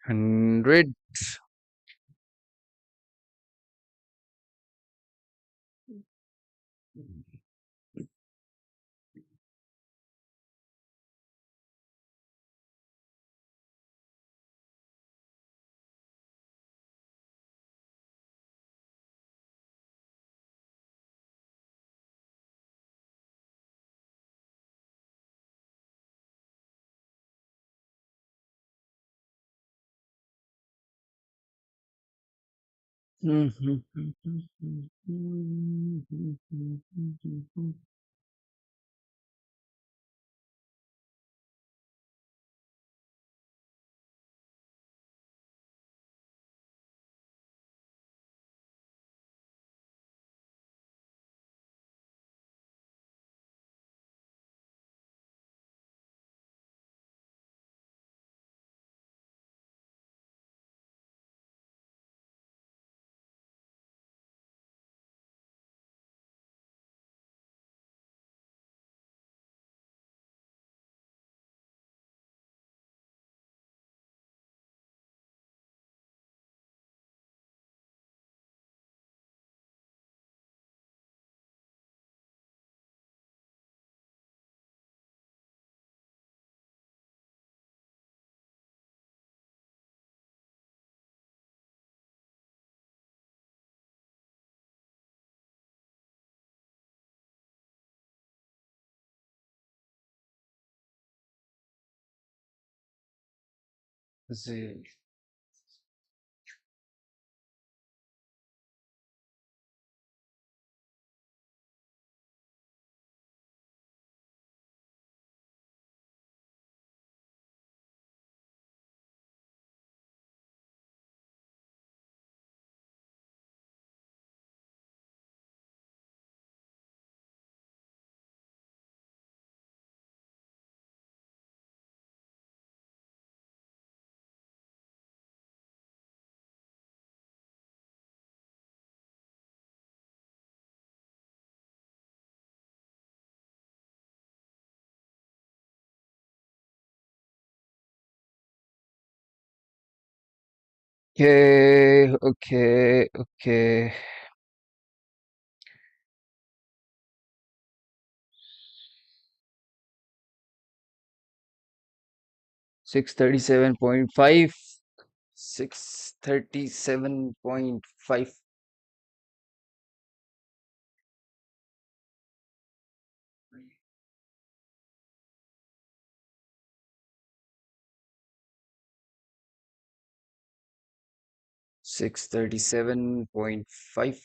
100. Mhm. Okay. 637.5. 637.5. 637.5.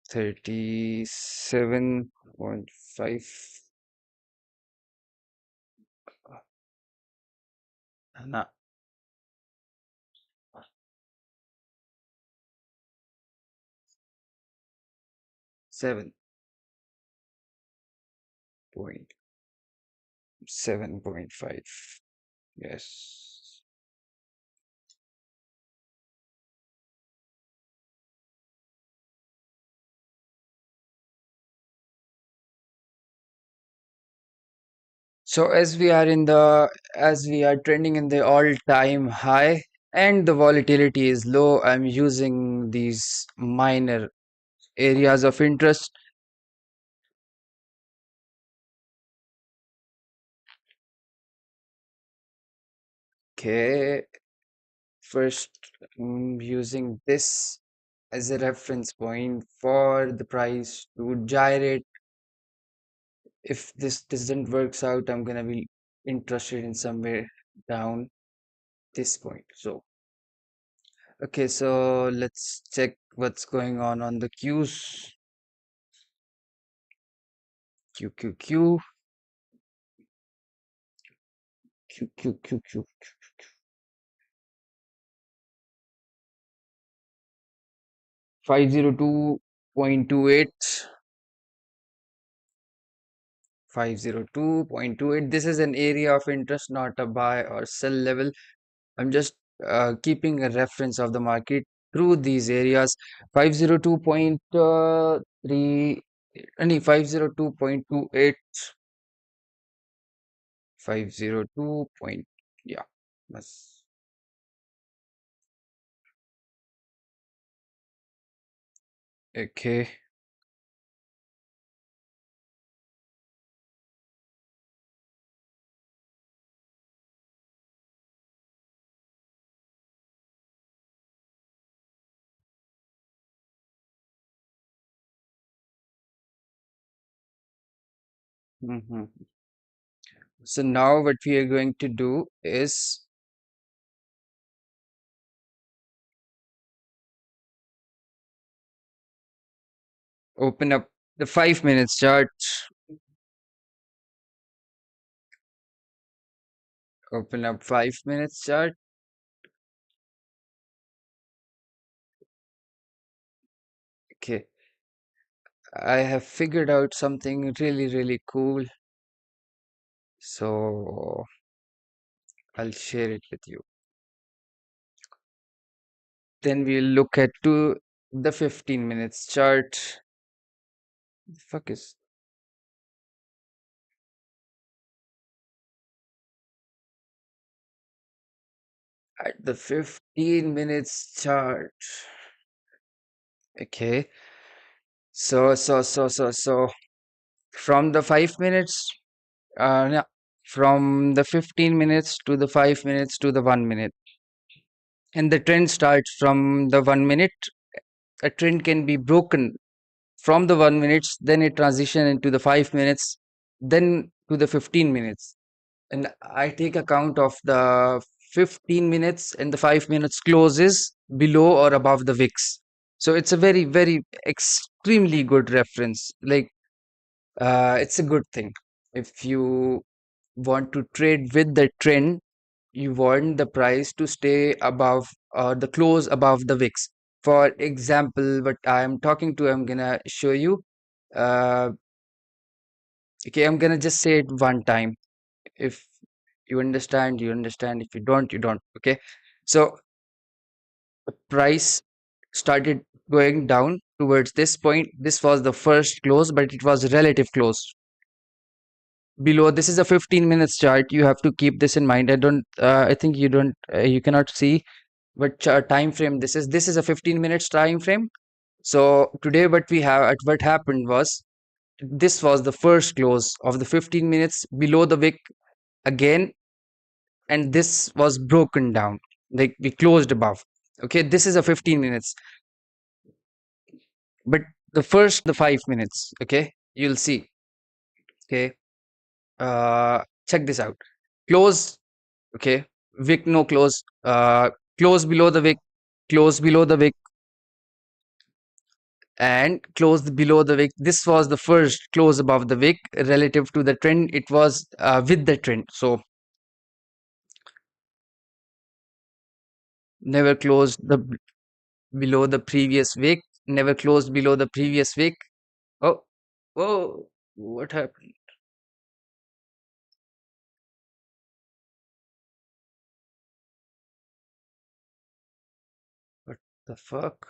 37.5. Nah, 7.7.5. Yes. So as we are trending in the all-time high and the volatility is low, I'm using these minor areas of interest. Okay, first I'm using this as a reference point for the price to gyrate. If this doesn't works out, I'm gonna be interested in somewhere down this point. So okay, so let's check what's going on the Qs. QQQ. Q Q Q Q 502.28. 502.28. This is an area of interest, not a buy or sell level. I'm just keeping a reference of the market through these areas. 502.3. any 502.28, 502 point, yeah, that's okay. Mhm. So now what we are going to do is open up the 5 minutes chart, open up 5 minutes chart. Okay, I have figured out something really, really cool. So I'll share it with you. Then we'll look at the 15 minutes chart. The fuck is at the 15 minutes chart. Okay. So from the 5 minutes, yeah, from the 15 minutes to the 5 minutes to the 1 minute. And the trend starts from the 1 minute. A trend can be broken from the 1 minutes, then it transition into the 5 minutes, then to the 15 minutes. And I take account of the 15 minutes and the 5 minutes closes below or above the VIX. So it's a very, very extremely good reference. Like, it's a good thing. If you want to trade with the trend, you want the price to stay above or the close above the VIX. For example, what I'm talking to, I'm gonna show you. Uh, okay, I'm gonna just say it one time. If you understand, you understand. If you don't, you don't. Okay. So the price started going down towards this point. This was the first close, but it was relative close. Below, this is a 15 minutes chart. You have to keep this in mind. I think you don't, you cannot see what time frame this is. This is a 15 minutes time frame. So today what happened was, this was the first close of the 15 minutes below the wick again, and this was broken down, like we closed above. Okay, this is a 15 minutes, but the first the 5 minutes, okay, you'll see. Okay, check this out. Close, okay, wick no close, close below the wick, close below the wick, and closed below the wick. This was the first close above the wick relative to the trend. It was with the trend, so never closed below the previous wick, never closed below the previous wick. Oh, whoa, what happened? What the fuck?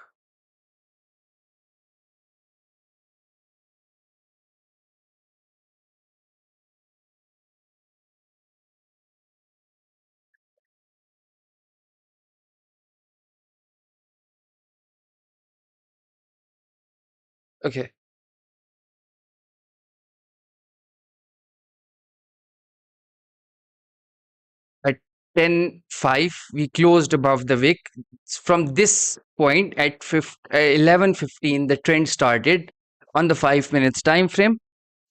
Okay, at 10:05 we closed above the wick. From this point at 11:15 the trend started on the 5 minutes time frame.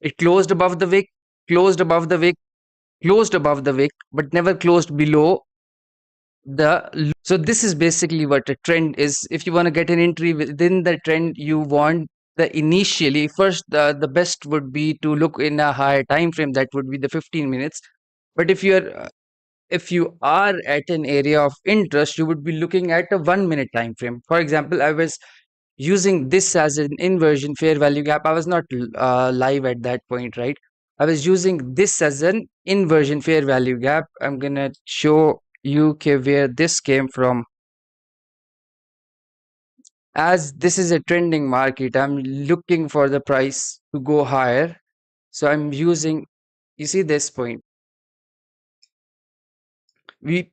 It closed above the wick, closed above the wick, closed above the wick, but never closed below so this is basically what a trend is. If you want to get an entry within the trend, you want the initially first, the best would be to look in a higher time frame, that would be the 15 minutes. But if you are at an area of interest, you would be looking at a 1 minute time frame. For example, I was using this as an inversion fair value gap. I was not live at that point, right? I was using this as an inversion fair value gap. I'm gonna show you where this came from. As this is a trending market, I'm looking for the price to go higher. So I'm using, you see this point, we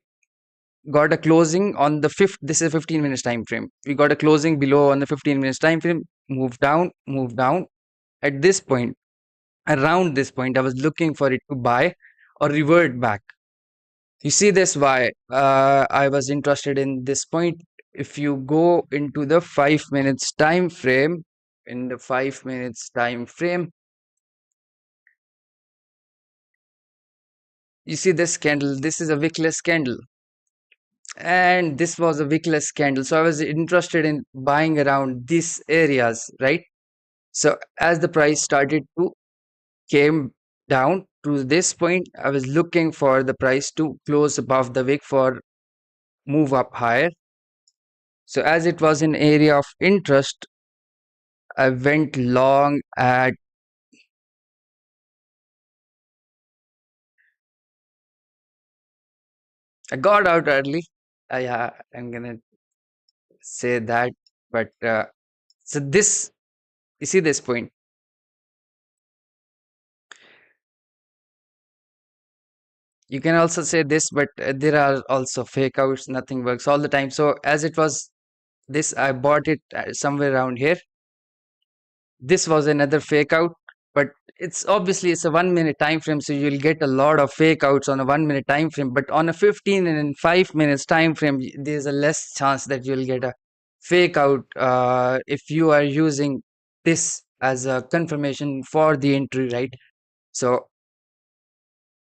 got a closing on the fifth, this is a 15 minutes time frame. We got a closing below on the 15 minutes time frame, move down, move down. At this point, around this point, I was looking for it to buy or revert back. You see this why I was interested in this point. If you go into the 5 minutes time frame, in the 5 minutes time frame, you see this candle, this is a wickless candle, and this was a wickless candle. So I was interested in buying around these areas, right? So as the price started to came down to this point, I was looking for the price to close above the wick for move up higher. So as it was an area of interest, I went long at, I got out early. Yeah, I'm gonna say that. But so this, you see this point. You can also say this, but there are also fake outs. Nothing works all the time. So as it was this, I bought it somewhere around here. This was another fake out, but it's obviously it's a 1 minute time frame, so you'll get a lot of fake outs on a 1 minute time frame. But on a 15 and 5 minutes time frame, there's a less chance that you'll get a fake out if you are using this as a confirmation for the entry, right? So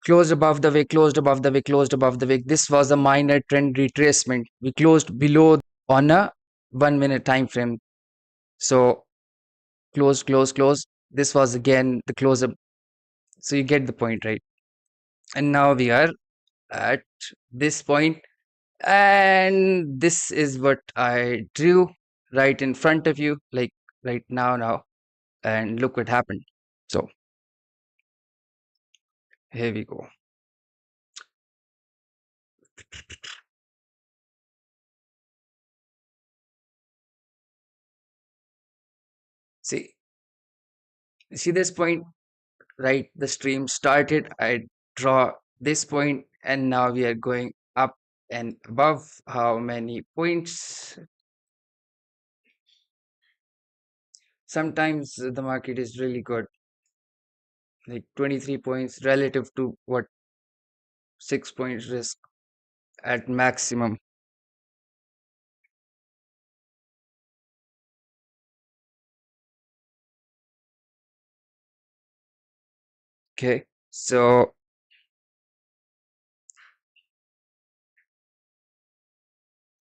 closed above the wick, closed above the wick, closed above the wick. This was a minor trend retracement. We closed below on a 1 minute time frame. So close, close, close. This was again the close up. So you get the point, right? And now we are at this point, and this is what I drew right in front of you, like right now, and look what happened. So here we go. See, see this point, right? The stream started. I draw this point, and now we are going up and above. How many points? Sometimes the market is really good, like 23 points relative to what, 6 points risk at maximum. Okay, so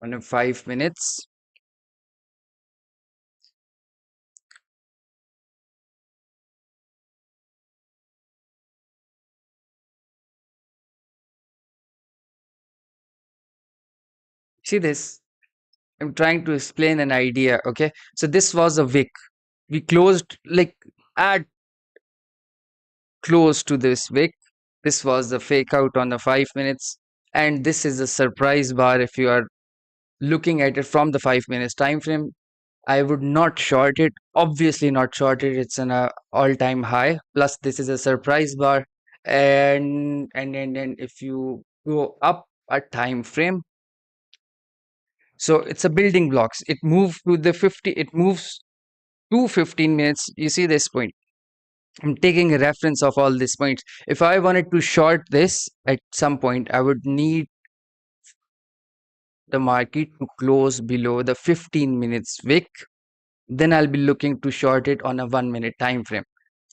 on a 5 minutes, see this, I'm trying to explain an idea. Okay, so this was a wick, we closed like at close to this wick. This was the fake out on the 5 minutes, and this is a surprise bar. If you are looking at it from the 5 minutes time frame, I would not short it, obviously not short it. It's an all-time high, plus this is a surprise bar. And if you go up a time frame, so it's a building blocks, it moves to the 50, it moves to 15 minutes. You see this point, I'm taking a reference of all these points. If I wanted to short this at some point, I would need the market to close below the 15 minutes wick. Then I'll be looking to short it on a 1 minute time frame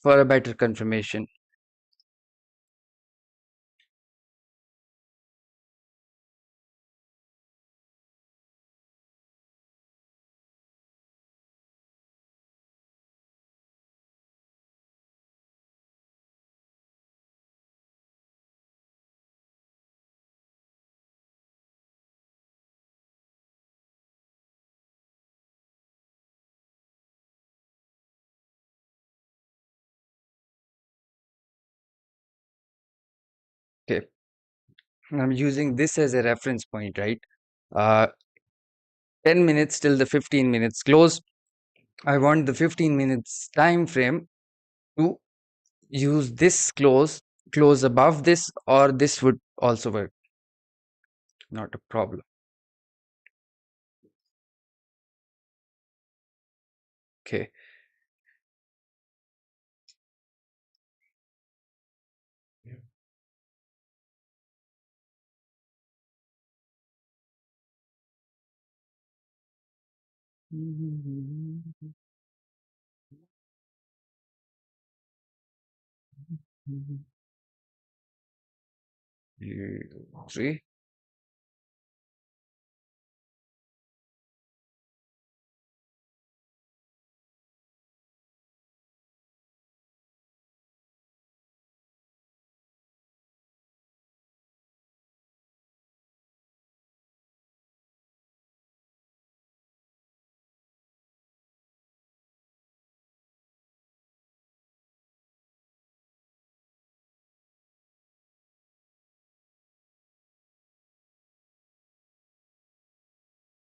for a better confirmation. Okay, I'm using this as a reference point, right? Uh, 10 minutes till the 15 minutes close. I want the 15 minutes time frame to use this close above this, or this would also work? Not a problem. Okay. Three.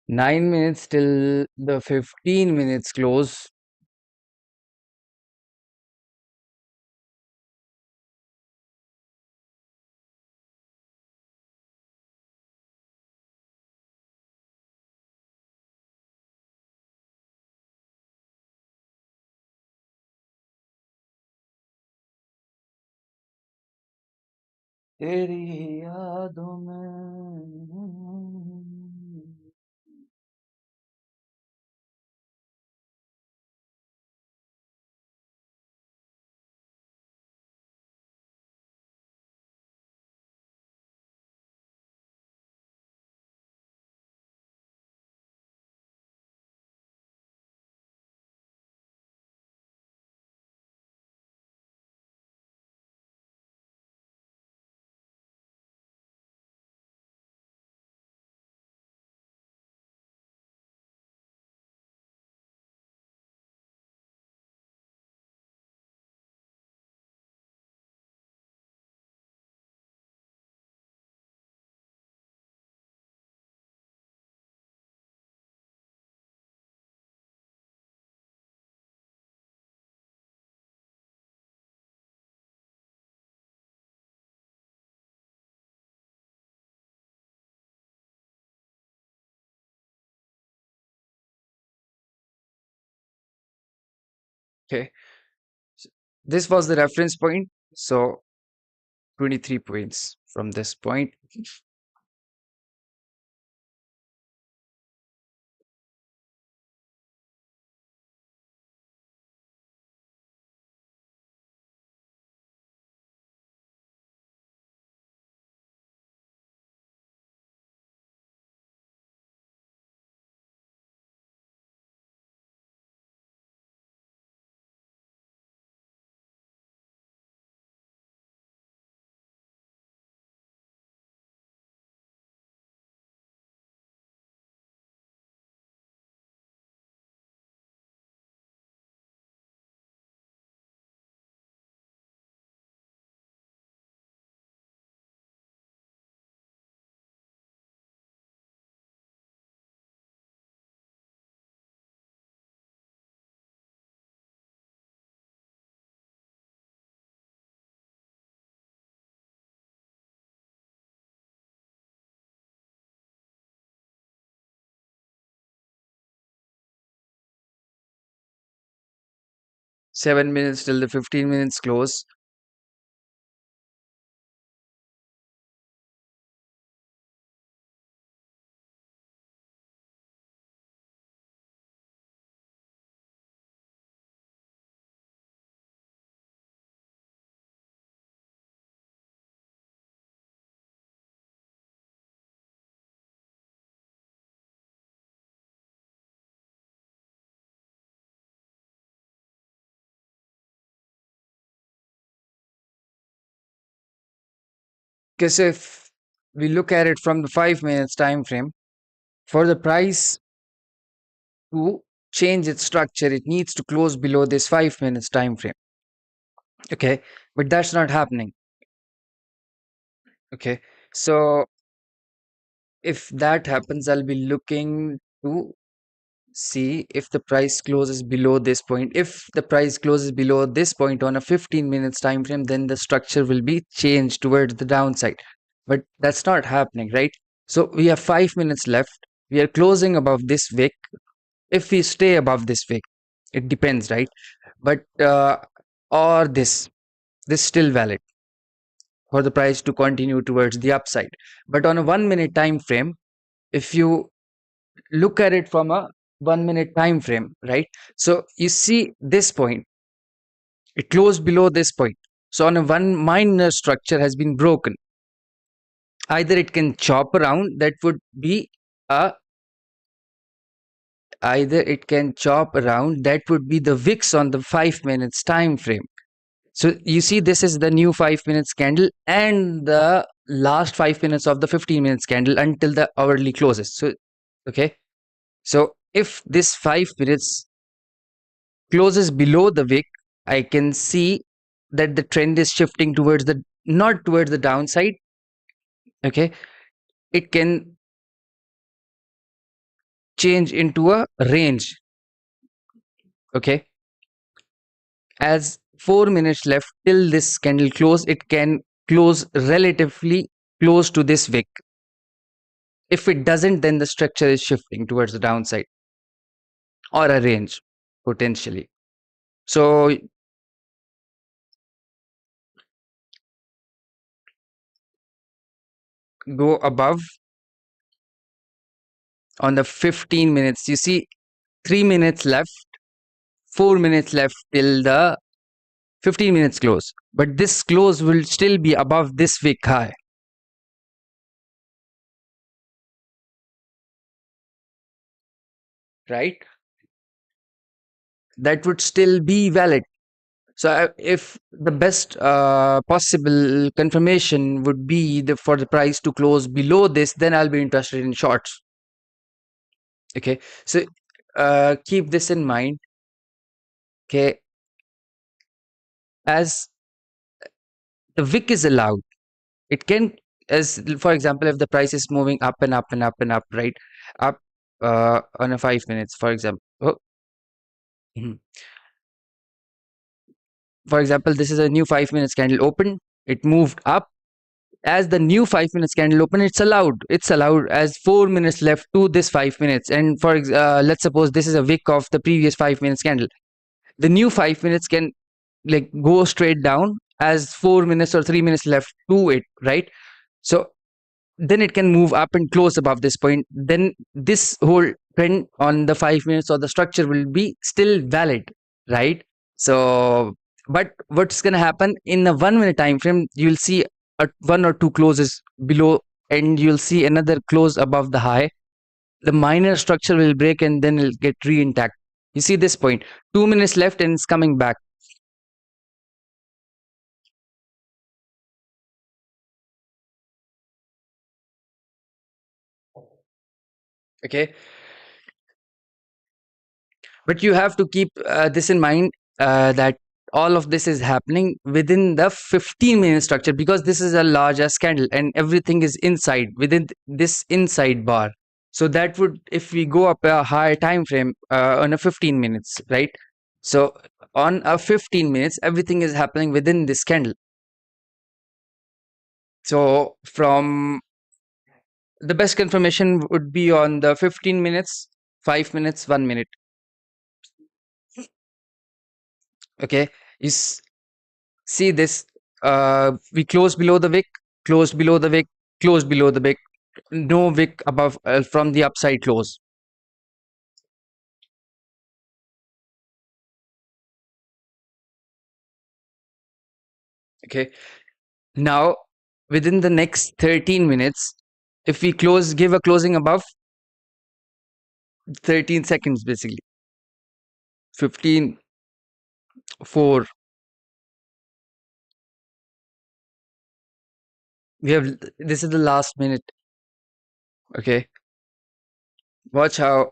9 minutes till the 15 minutes close. तेरी यादों में. Okay. s- This was the reference point. So 23 points from this point. 7 minutes till the 15 minutes close. Because if we look at it from the 5 minutes time frame, for the price to change its structure, it needs to close below this 5 minutes time frame. Okay, but that's not happening. Okay, so if that happens, I'll be looking to see if the price closes below this point. If the price closes below this point on a 15 minutes time frame, then the structure will be changed towards the downside. But that's not happening, right? So we have 5 minutes left. We are closing above this wick. If we stay above this wick, it depends, right? But or this still valid for the price to continue towards the upside. But on a 1 minute time frame, if you look at it from a 1 minute time frame, right? So you see this point, it closed below this point. So on a one minor structure has been broken. Either it can chop around, that would be a either it can chop around, that would be the wicks on the 5 minutes time frame. So you see, this is the new 5 minutes candle and the last 5 minutes of the 15 minutes candle until the hourly closes. So okay, so if this 5 minutes closes below the wick, I can see that the trend is shifting towards the not towards the downside. Okay, it can change into a range. Okay, as 4 minutes left till this candle close, it can close relatively close to this wick. If it doesn't, then the structure is shifting towards the downside or a range potentially. So go above on the 15 minutes. You see, 3 minutes left, 4 minutes left till the 15 minutes close. But this close will still be above this wick high, right? That would still be valid. So if the best possible confirmation would be for the price to close below this, then I'll be interested in shorts. Okay, so keep this in mind. Okay, as the wick is allowed, it can, as for example, if the price is moving up and up and up and up, right? Up on a 5 minutes, for example. Oh, mhm. For example, this is a new 5 minutes candle open. It moved up. As the new 5 minutes candle open, it's allowed. It's allowed as 4 minutes left to this 5 minutes. And let's suppose this is a wick of the previous 5 minutes candle. The new 5 minutes can like go straight down as 4 minutes or 3 minutes left to it, right? So then it can move up and close above this point. Then this whole trend on the 5 minutes or the structure will be still valid, right? So but what's going to happen in a 1 minute time frame, you'll see one or two closes below and you'll see another close above the high. The minor structure will break and then it'll get re-intact. You see this point, 2 minutes left and it's coming back. Okay, but you have to keep this in mind, that all of this is happening within the 15-minute structure because this is a large as candle and everything is inside within this inside bar. So that would, if we go up a higher time frame on a 15 minutes, right? So on a 15 minutes, everything is happening within this candle. So from the best confirmation would be on the 15 minutes, 5 minutes, 1 minute. Okay, you see this, we close below the wick, close below the wick, close below the wick, no wick above from the upside close. Okay, now within the next 13 minutes, if we give a closing above 13 seconds, basically 15, 4, we have, this is the last minute. Okay, watch how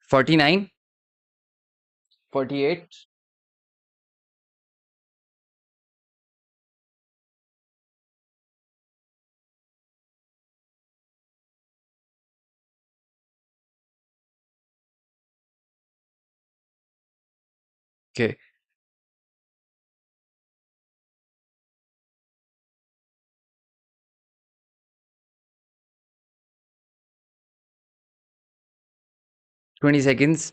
49, 48, Okay, 20 seconds.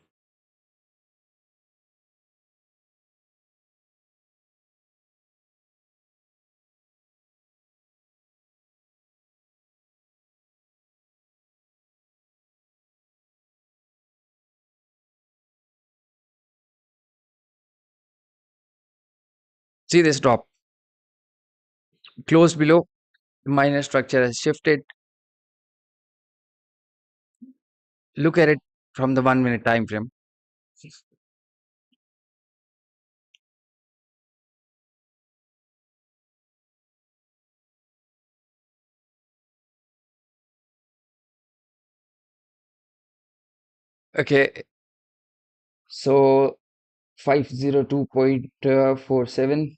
See this drop. Close below, the minor structure has shifted. Look at it from the 1 minute time frame. Okay, so 502.47.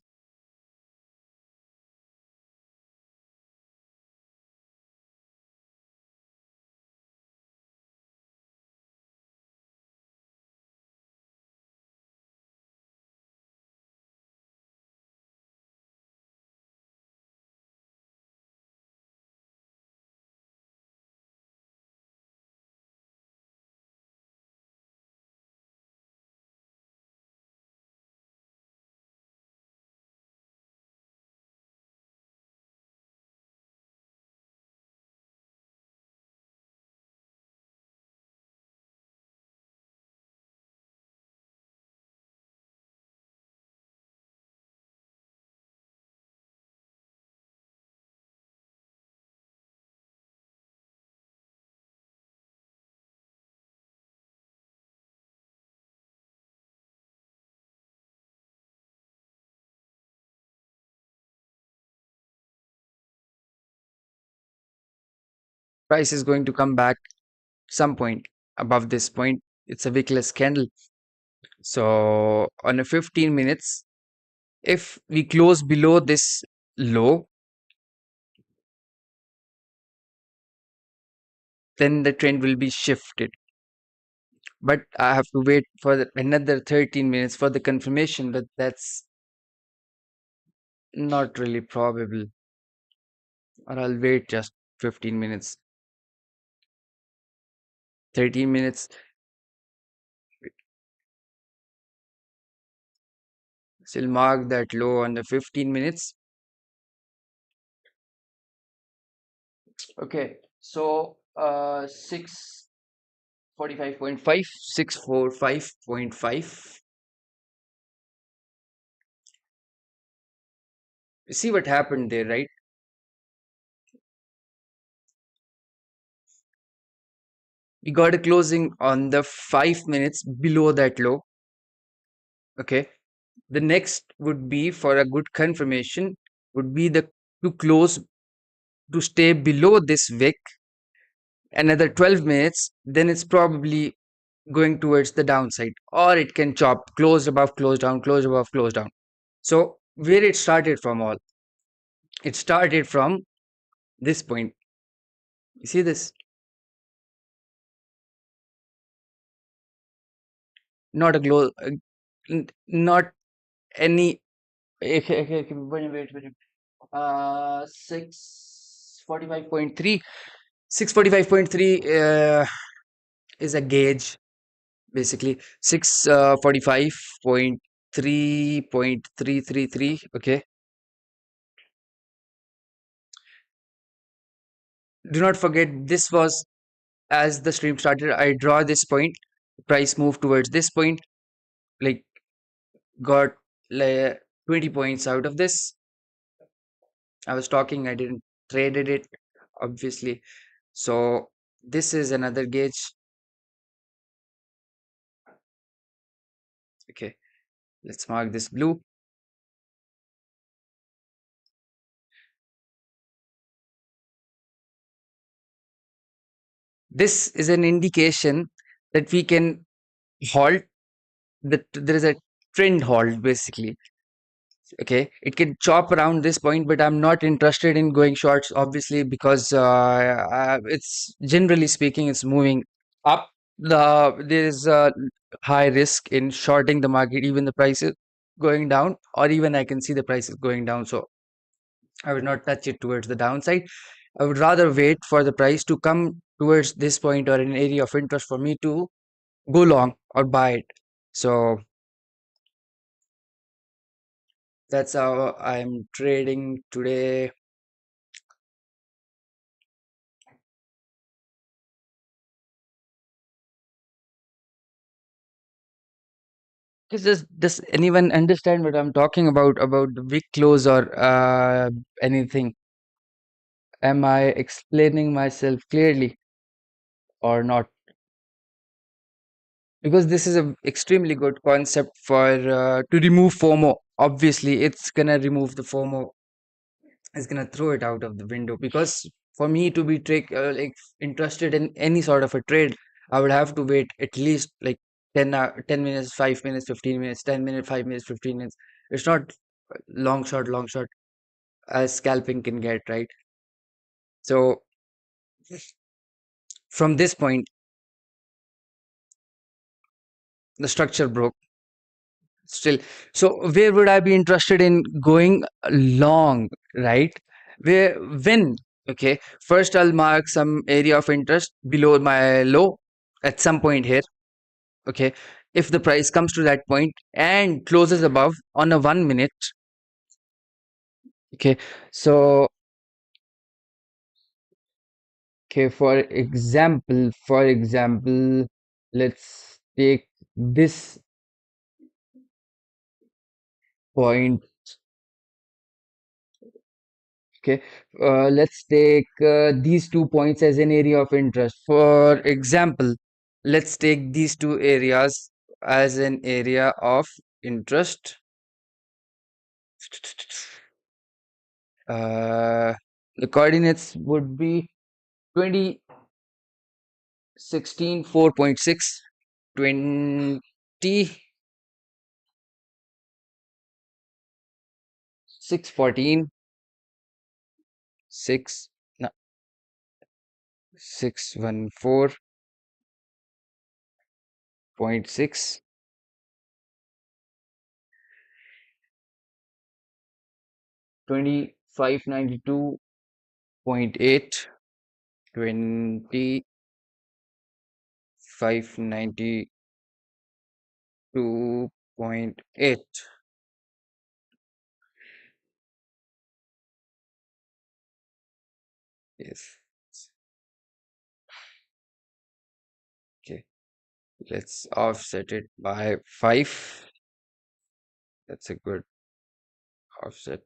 Price is going to come back some point above this point. It's a wickless candle. So on a 15 minutes, if we close below this low, then the trend will be shifted. But I have to wait for another 13 minutes for the confirmation, but that's not really probable. Or I'll wait just 15 minutes, 13 minutes. Still mark that low on the 15 minutes. Okay, so 645.5, 645.5. You see what happened there, right? We got a closing on the 5 minutes below that low. Okay, the next would be for a good confirmation would be the to close to stay below this wick another 12 minutes, then it's probably going towards the downside, or it can chop close above, close down, close above, close down. So where it started from all, it started from this point. You see this? Not a glow, not any. Okay, wait. 645.3. 645.3 is a gauge, basically. 645.3.333. Okay. Do not forget, this was as the stream started. I draw this point, price moved towards this point, like got like 20 points out of this. I was talking, I didn't traded it, obviously. So this is another gauge. Okay, let's mark this blue. This is an indication that we can halt, that there is a trend halt, basically. Okay, it can chop around this point, but I'm not interested in going shorts, obviously, because it's generally speaking, it's moving up. there is a high risk in shorting the market, even the prices going down, or even I can see the prices going down. So I would not touch it towards the downside. I would rather wait for the price to come towards this point or an area of interest for me to go long or buy it. So that's how I'm trading today. Does anyone understand what I'm talking about the week close or anything? Am I explaining myself clearly or not? Because this is a extremely good concept for to remove FOMO. Obviously, it's gonna remove the FOMO. It's gonna throw it out of the window. Because for me to be like interested in any sort of a trade, I would have to wait at least like 10 minutes, 5 minutes, 15 minutes, 10 minutes, 5 minutes, 15 minutes. It's not long shot as scalping can get, right? So from this point, the structure broke still. So where would I be interested in going long, right? Where when okay, first I'll mark some area of interest below my low at some point here. Okay, if the price comes to that point and closes above on a 1 minute, okay, so okay, for example, let's take this point. Okay, let's take these 2 points as an area of interest. For example, let's take these two areas as an area of interest. Uh, the coordinates would be 2016 4.6, 614, 6, no, 614.6, 2592.8, 2592.8. Yes. Okay. Let's offset it by 5. That's a good offset.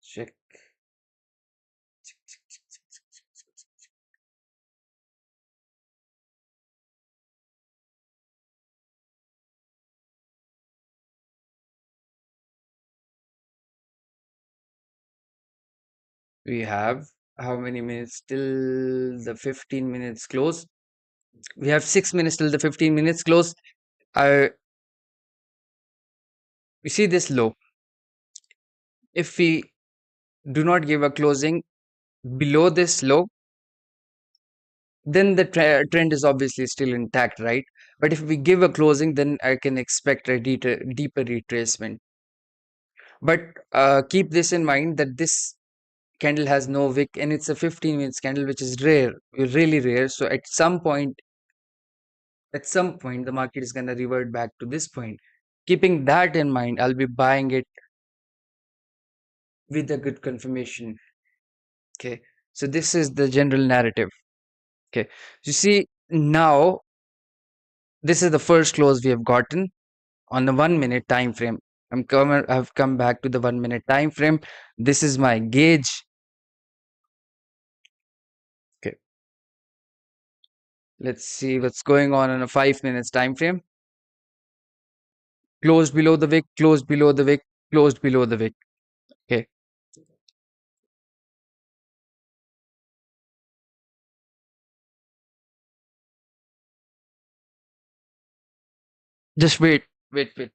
Check. We have how many minutes till the 15 minutes close? We have 6 minutes till the 15 minutes close. I You see this low. If we do not give a closing below this low, then the trend is obviously still intact, right? But if we give a closing, then I can expect a deeper retracement. But keep this in mind that this candle has no wick and it's a 15 minutes candle, which is rare, really rare. So at some point, the market is going to revert back to this point. Keeping that in mind, I'll be buying it with a good confirmation. Okay. So this is the general narrative. Okay. You see, now this is the first close we have gotten on the 1 minute time frame. I've come back to the 1 minute time frame. This is my gauge. Okay. Let's see what's going on a 5 minutes time frame. Closed below the wick, closed below the wick, closed below the wick. Okay. Just wait, wait, wait.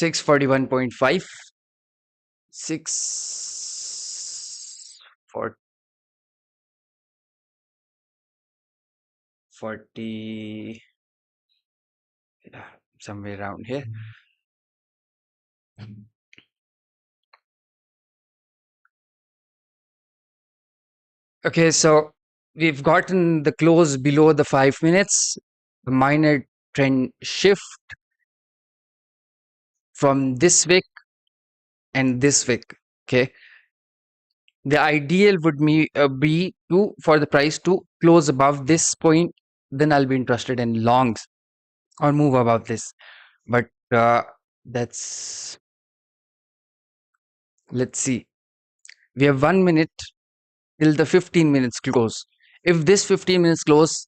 $641.5. 640, yeah, somewhere around here. Okay, so we've gotten the close below the 5 minutes, a minor trend shift from this wick and this wick. Okay, the ideal would be to for the price to close above this point. Then I'll be interested in longs or move above this. But that's let's see. We have 1 minute till the 15 minutes close. If this 15 minutes close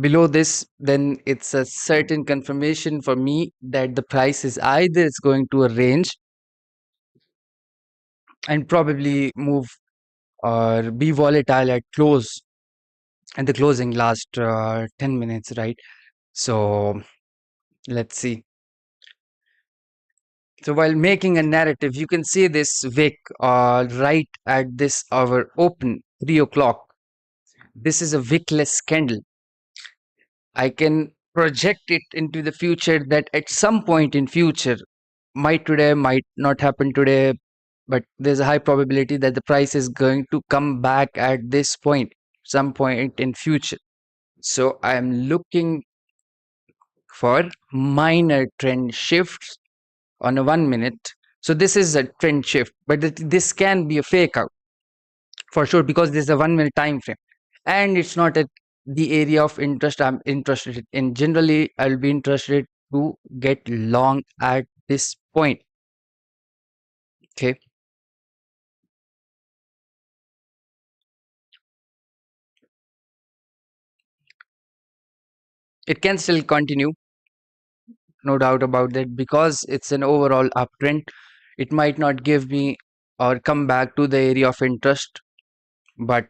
below this, then it's a certain confirmation for me that the price is either it's going to a range and probably move or be volatile at close, and the closing last 10 minutes, right? So let's see. So while making a narrative, you can see this wick right at this hour open 3 o'clock. This is a wickless candle. I can project it into the future that at some point in future, might today, might not happen today, but there's a high probability that the price is going to come back at this point, some point in future. So I'm looking for minor trend shifts on a 1 minute. So this is a trend shift, but this can be a fake out for sure because there's a 1 minute time frame, and it's not at the area of interest I'm interested in. Generally, I'll be interested to get long at this point. Okay, it can still continue, no doubt about that, because it's an overall uptrend. It might not give me or come back to the area of interest, but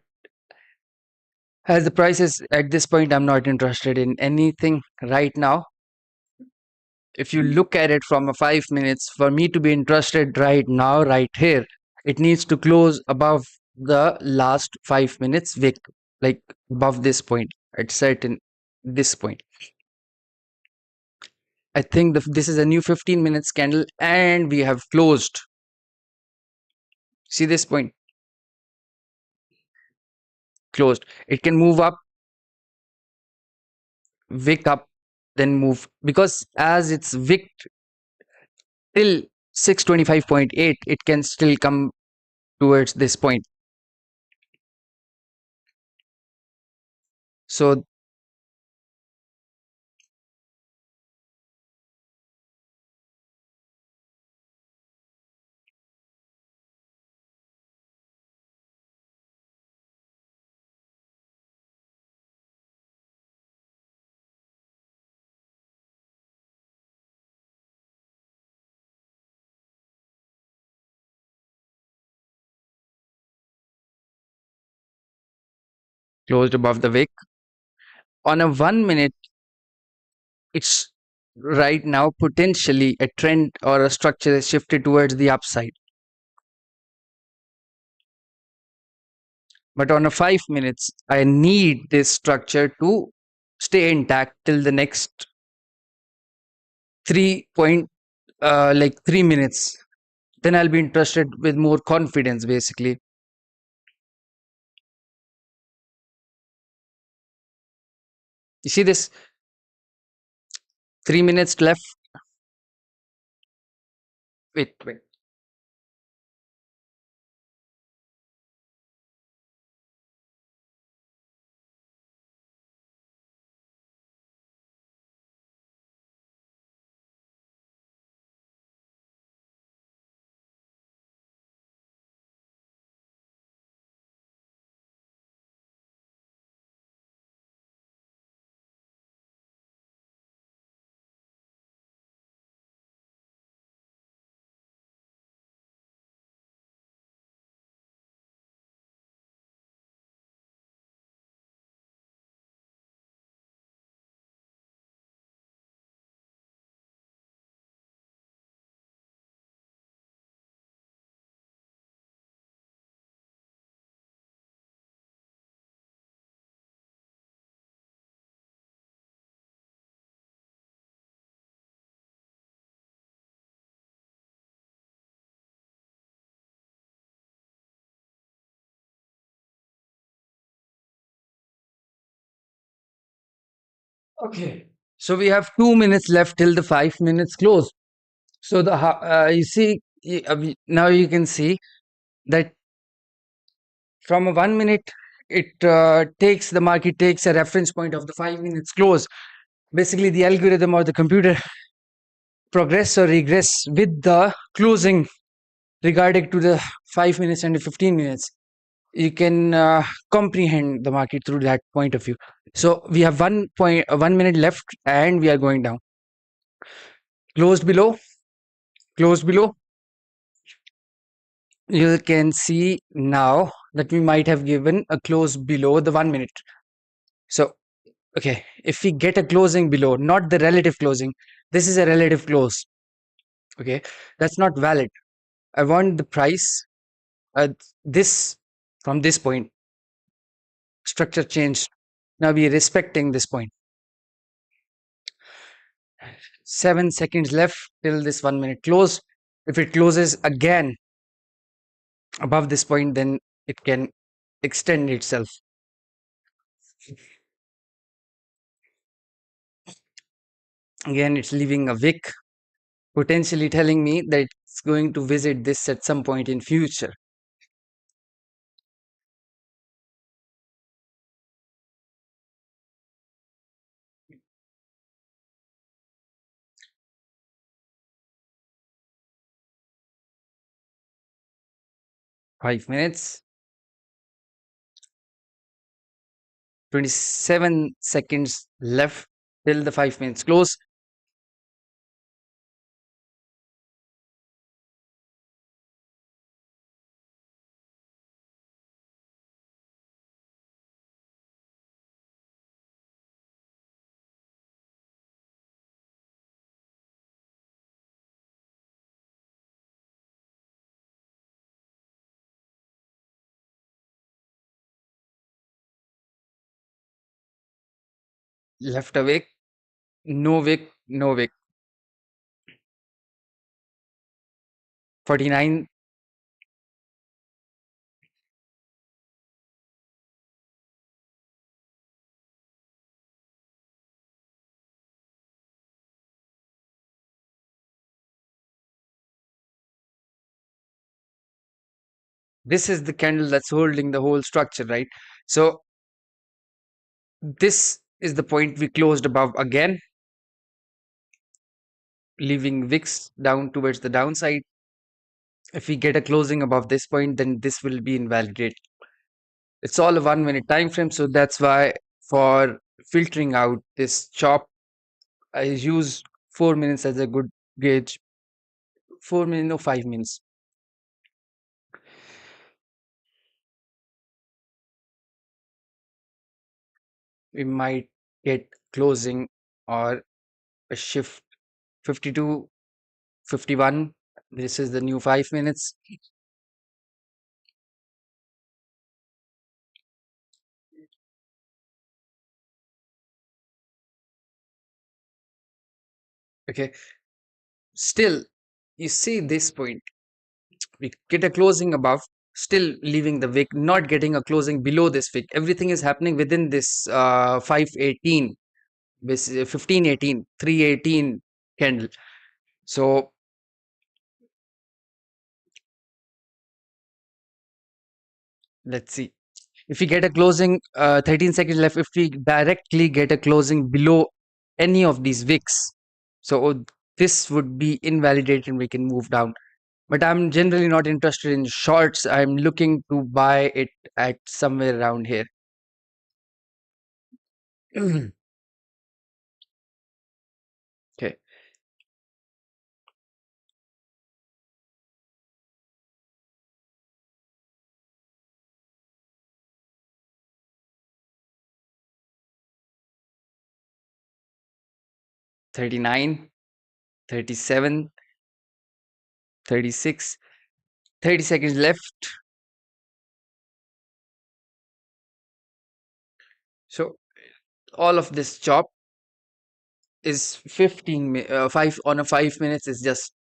as the price is at this point, I'm not interested in anything right now. If you look at it from a 5 minutes, for me to be interested right now, right here, it needs to close above the last 5 minutes wick, like above this point, at certain this point. I think this is a new 15 minutes candle and we have closed. See this point, closed. It can move up, wick up, then move, because as it's wicked till 625.8, it can still come towards this point. So closed above the wick. On a 1 minute, it's right now potentially a trend or a structure is shifted towards the upside. But on a 5 minutes, I need this structure to stay intact till the next 3 minutes. Then I'll be interested with more confidence, basically. You see this 3 minutes left. Wait. Okay. So we have 2 minutes left till the 5 minutes close. So you see, now you can see that from a 1 minute, it takes the market takes a reference point of the 5 minutes close. Basically, the algorithm or the computer progress or regress with the closing regarding to the 5 minutes and the 15 minutes. You can comprehend the market through that point of view. So we have 1 minute left and we are going down. Closed below, closed below. You can see now that we might have given a close below the 1 minute. So, okay, if we get a closing below, not the relative closing, this is a relative close. Okay, that's not valid. I want the price, this from this point, structure changed. Now we are respecting this point. 7 seconds left till this 1 minute close. If it closes again above this point, then it can extend itself. Again, it's leaving a wick, potentially telling me that it's going to visit this at some point in future. 5 minutes, 27 seconds left till the 5 minutes close. Left awake, no wick, no wick. 49. This is the candle that's holding the whole structure, right? So this is the point we closed above again, leaving wicks down towards the downside. If we get a closing above this point, then this will be invalidated. It's all a 1 minute time frame, so that's why for filtering out this chop, I use 4 minutes as a good gauge. 4 minutes, no, 5 minutes. We might get closing or a shift 52, 51. This is the new 5 minutes. Okay. Still, you see this point. We get a closing above, still leaving the wick, not getting a closing below this wick. Everything is happening within this 518, 1518, 318 candle. So let's see. If we get a closing, 13 seconds left, if we directly get a closing below any of these wicks, so this would be invalidated and we can move down. But I'm generally not interested in shorts. I'm looking to buy it at somewhere around here. Okay, 39, 37, 36, 30 seconds left. So all of this chop is 5 on a 5 minutes is just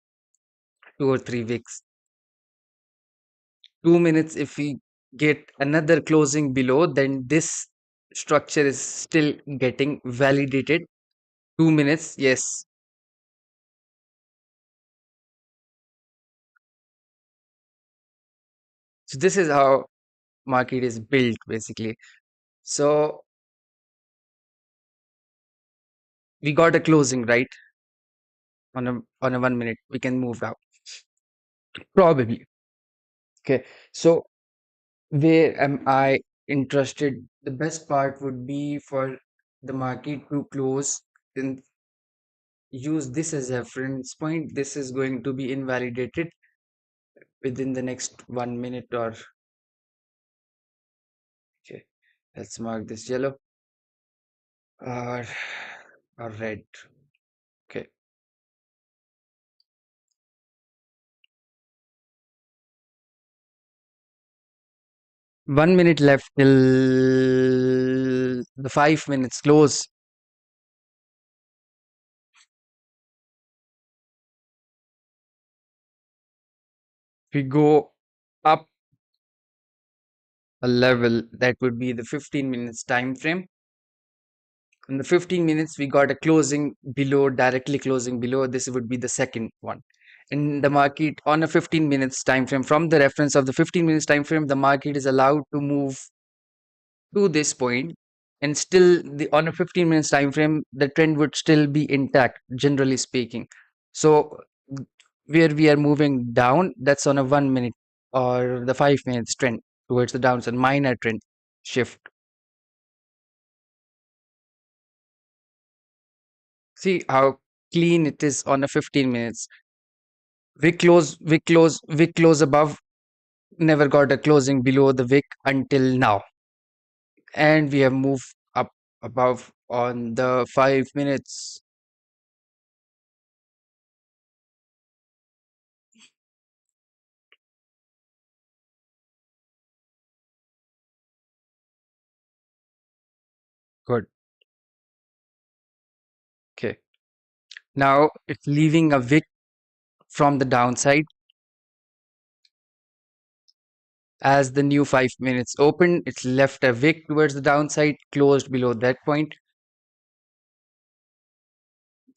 2 or 3 wicks. 2 minutes, if we get another closing below, then this structure is still getting validated. 2 minutes, yes. So this is how market is built basically. So we got a closing right on a 1 minute. We can move out probably. Okay. So where am I interested? The best part would be for the market to close, then use this as a reference point. This is going to be invalidated within the next 1 minute or okay. Let's mark this yellow or or red. Okay. 1 minute left till the 5 minutes close. We go up a level, that would be the 15 minutes time frame. In the 15 minutes, we got a closing below, directly closing below. This would be the second one. In the market, on a 15 minutes time frame, from the reference of the 15 minutes time frame, the market is allowed to move to this point, and still the on a 15 minutes time frame, the trend would still be intact, generally speaking. So where we are moving down, that's on a 1 minute or the 5 minutes trend towards the downside, minor trend shift. See how clean it is on a 15 minutes. We close above, never got a closing below the wick until now. And we have moved up above on the 5 minutes. Good. Okay. Now it's leaving a wick from the downside as the new 5 minutes opened. It's left a wick towards the downside, closed below that point,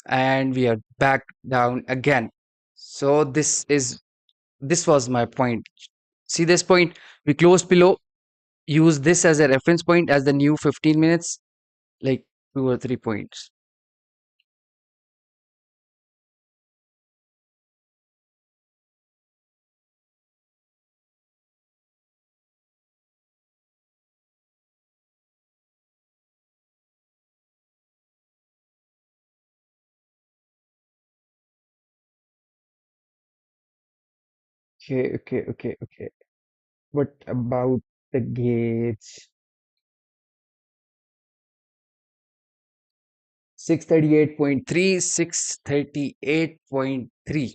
and we are back down again. So this was my point. See this point? We closed below. Use this as a reference point as the new 15 minutes, like 2 or 3 points. Okay, okay, okay, okay. What about the gauge? 638.3, 638.3,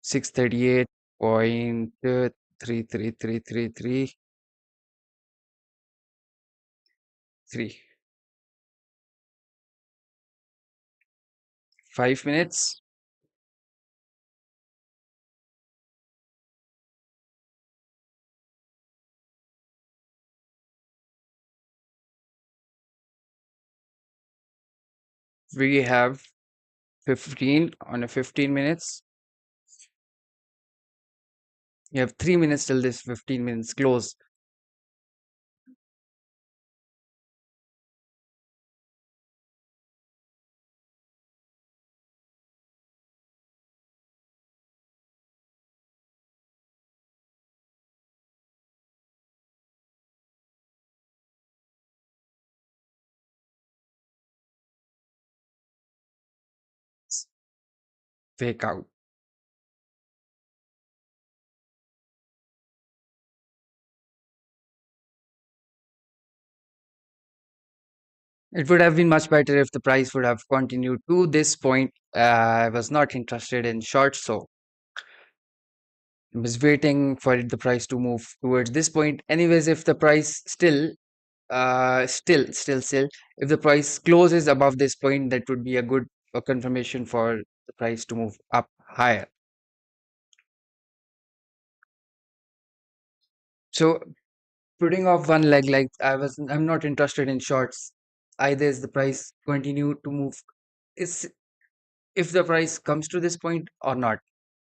638.3333333. 5 minutes. We have 15 on a 15 minutes. You have 3 minutes till this 15 minutes close. Fake out. It would have been much better if the price would have continued to this point. I was not interested in short, so I was waiting for the price to move towards this point. Anyways, if the price still, if the price closes above this point, that would be a good confirmation for the price to move up higher. So putting off one leg, like I'm not interested in shorts. Either is the price continue to move, is if the price comes to this point or not.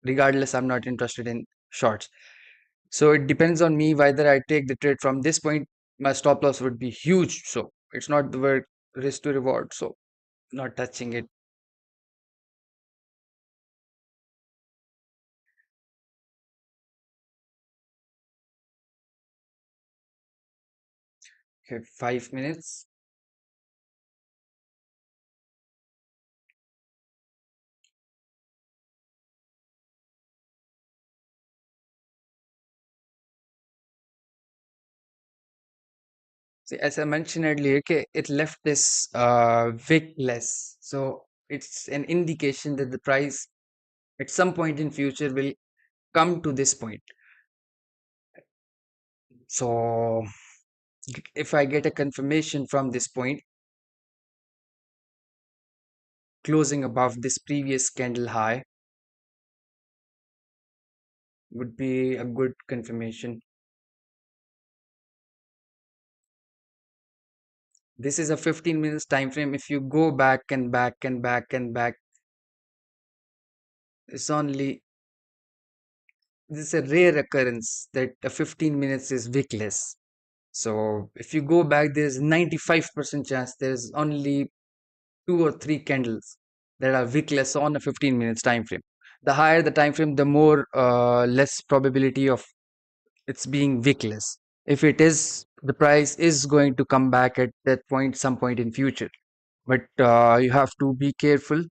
Regardless, I'm not interested in shorts. So it depends on me whether I take the trade from this point. My stop loss would be huge. So it's not the word risk to reward. So not touching it. Okay, 5 minutes. See, as I mentioned earlier, okay, it left this wickless. So it's an indication that the price at some point in future will come to this point. So if I get a confirmation from this point, closing above this previous candle high would be a good confirmation. This is a 15 minutes time frame. If you go back and back and back and back, it's only this is a rare occurrence that a 15 minutes is wickless. So if you go back, there's 95% chance there's only 2 or 3 candles that are wickless on a 15 minutes time frame. The higher the time frame, the more less probability of it's being wickless. If it is, the price is going to come back at that point some point in future. But you have to be careful.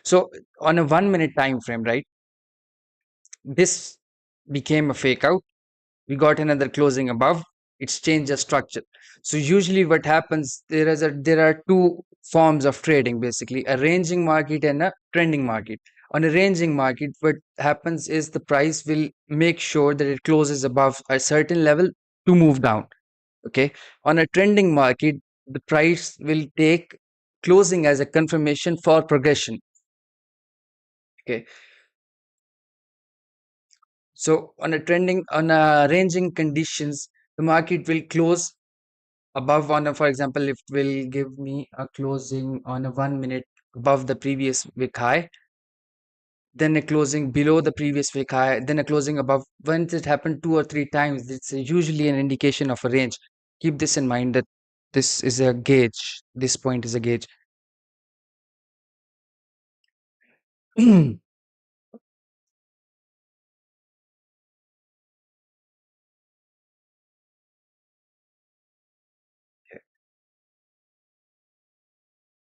So on a 1 minute time frame, right? This became a fake out. We got another closing above. It's changed the structure. So usually what happens, there are two forms of trading, basically a ranging market and a trending market. On a ranging market, what happens is the price will make sure that it closes above a certain level to move down. Okay. On a trending market, the price will take closing as a confirmation for progression. Okay. So on a ranging conditions, the market will close above on a, for example, if it will give me a closing on a 1 minute above the previous wick high, then a closing below the previous wick high, then a closing above. Once it happened two or three times, it's usually an indication of a range. Keep this in mind that this is a gauge. This point is a gauge.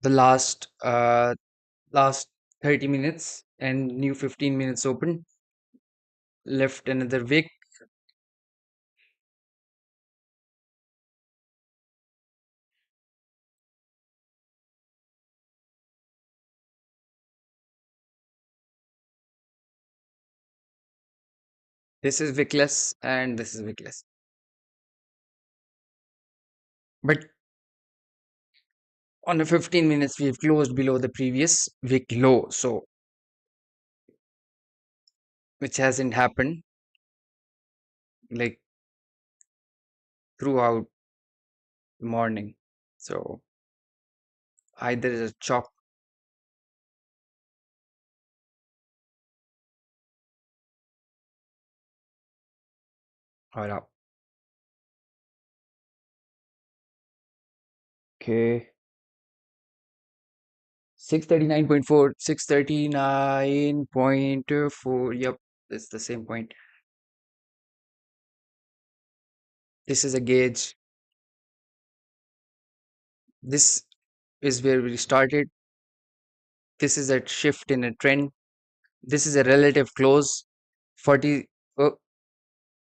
The last 30 minutes and new 15 minutes open, left another wick. This is wickless and this is wickless. But on the 15 minutes, we've closed below the previous wick low. So, which hasn't happened like throughout the morning. So, either is a chop or up. Okay. 639.4, 639.4. Yep, it's the same point. This is a gauge. This is where we started. This is a shift in a trend. This is a relative close. 40. Oh,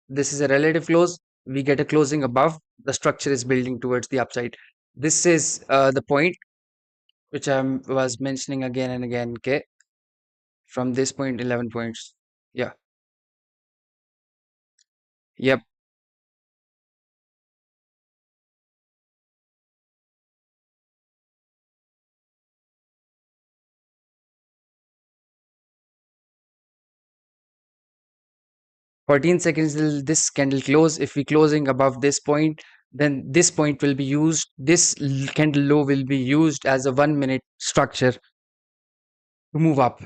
this is a relative close. We get a closing above. The structure is building towards the upside. This is the point which I was mentioning again and again. Okay, from this point, 11 points. Yeah. Yep. 14 seconds till this candle close. If we closing above this point, then this point will be used. This candle low will be used as a 1 minute structure to move up.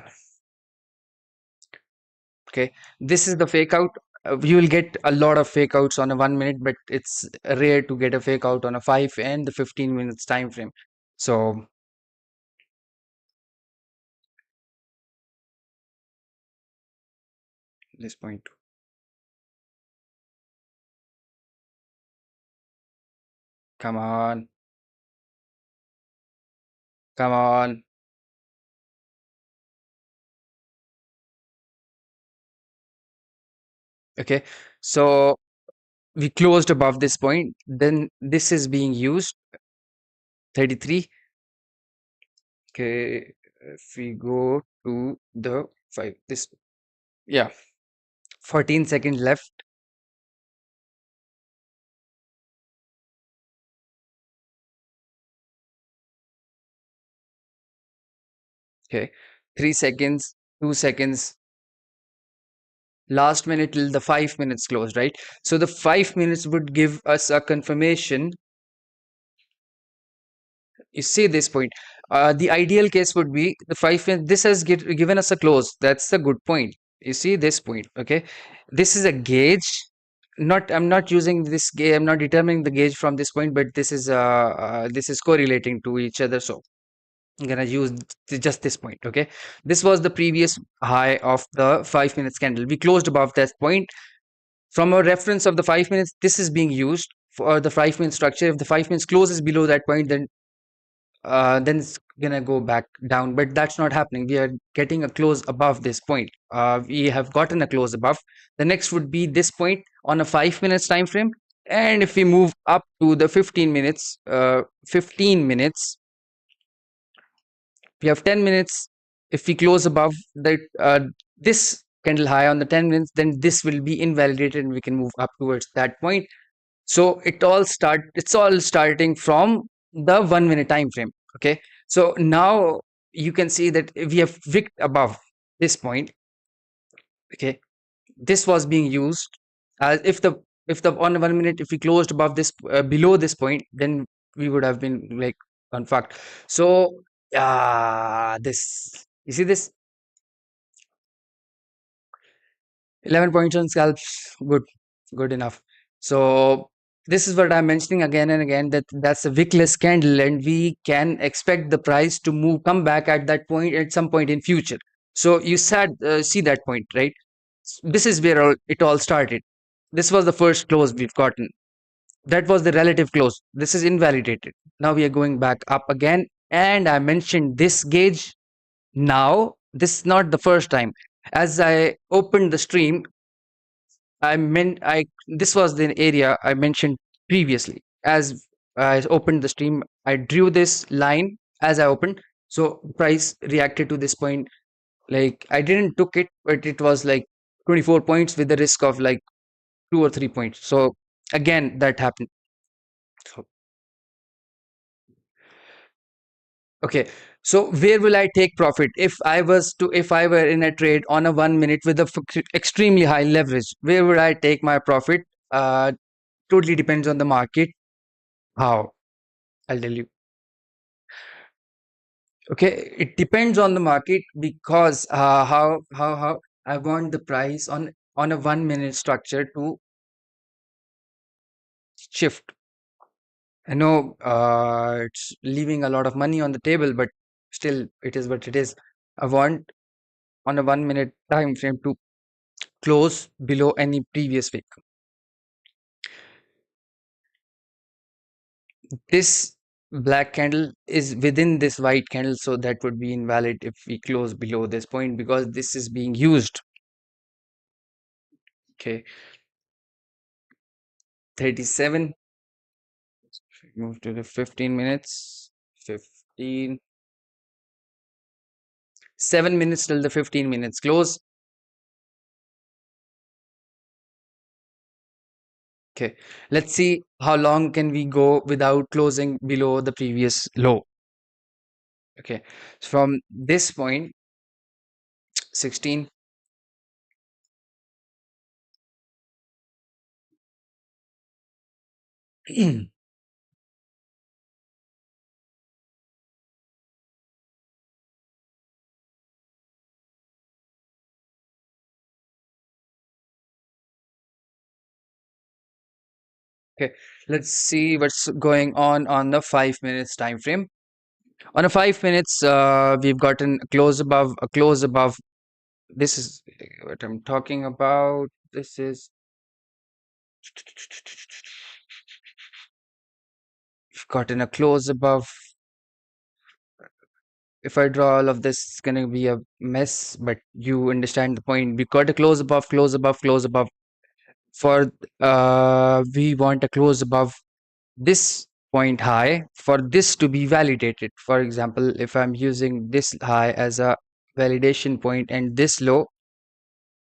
Okay, this is the fake out. You will get a lot of fake outs on a 1 minute, but it's rare to get a fake out on a 5 and the 15 minutes time frame. So this point, come on, come on. Okay, so we closed above this point. Then this is being used. 33. Okay, if we go to the 5, this, yeah, 14 seconds left. Okay, 3 seconds, 2 seconds, last minute till the 5 minutes closed, right? So the 5 minutes would give us a confirmation. You see this point. The ideal case would be the 5 minutes. This has given us a close. That's the good point. You see this point. Okay, this is a gauge. Not, I'm not using this gauge. I'm not determining the gauge from this point, but this is correlating to each other. So I'm gonna use just this point. Okay, this was the previous high of the 5 minutes candle. We closed above that point. From a reference of the 5 minutes, this is being used for the 5 minute structure. If the 5 minutes closes below that point, then it's gonna go back down. But that's not happening. We are getting a close above this point. We have gotten a close above. The next would be this point on a 5 minutes time frame. And if we move up to the 15 minutes, we have 10 minutes. If we close above that this candle high on the 10 minutes, then this will be invalidated and we can move up towards that point. So it's all starting from the 1 minute time frame. Okay, so now you can see that we have wicked above this point. Okay, this was being used as if the on 1 minute, if we closed above this below this point, then we would have been like on fact. So this, you see this 11 points on scalps, good enough. So this is what I'm mentioning again and again, that that's a wickless candle and we can expect the price to come back at that point at some point in future. So you said see that point, right? This is where it all started. This was the first close we've gotten. That was the relative close. This is invalidated. Now we are going back up again. And I mentioned this gauge. Now, this is not the first time. As I opened the stream, this was the area I mentioned previously. As I opened the stream, I drew this line as I opened. So price reacted to this point. Like I didn't took it, but it was like 24 points with the risk of like 2 or 3 points. So again, that happened. So, okay. So where will I take profit if I were in a trade on a 1 minute with a extremely high leverage? Where would I take my profit? Totally depends on the market. How? I'll tell you. Okay, it depends on the market because how I want the price on a 1 minute structure to shift. I know it's leaving a lot of money on the table, but still it is what it is. I want on a 1 minute time frame to close below any previous wick. This black candle is within this white candle, so that would be invalid if we close below this point because this is being used. Okay, 37. Move to the 15 minutes. 15. 7 minutes till the 15 minutes close. Okay, let's see how long can we go without closing below the previous low. Okay, so from this point, 16. Okay, let's see what's going on the 5 minutes time frame. On a 5 minutes, we've gotten a close above. This is what I'm talking about. This is we've gotten a close above. If I draw all of this, it's gonna be a mess, but you understand the point. We got a close above, close above, close above. For we want a close above this point high for this to be validated. For example, if I'm using this high as a validation point and this low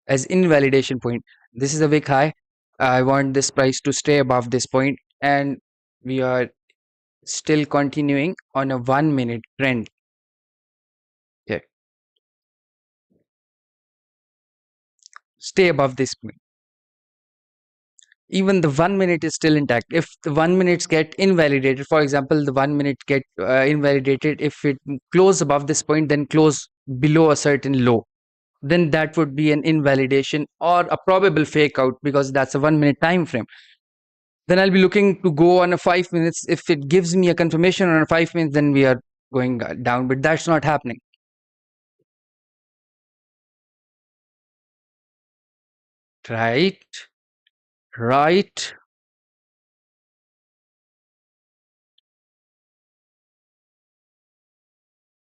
as invalidation point, this is a wick high. I want this price to stay above this point, and we are still continuing on a 1 minute trend. Okay, stay above this point. Even the 1 minute is still intact. If the 1 minutes get invalidated, for example, the 1 minute get invalidated, if it close above this point, then close below a certain low, then that would be an invalidation or a probable fake out because that's a 1 minute time frame. Then I'll be looking to go on a 5 minutes. If it gives me a confirmation on a 5 minutes, then we are going down, but that's not happening. Right, right,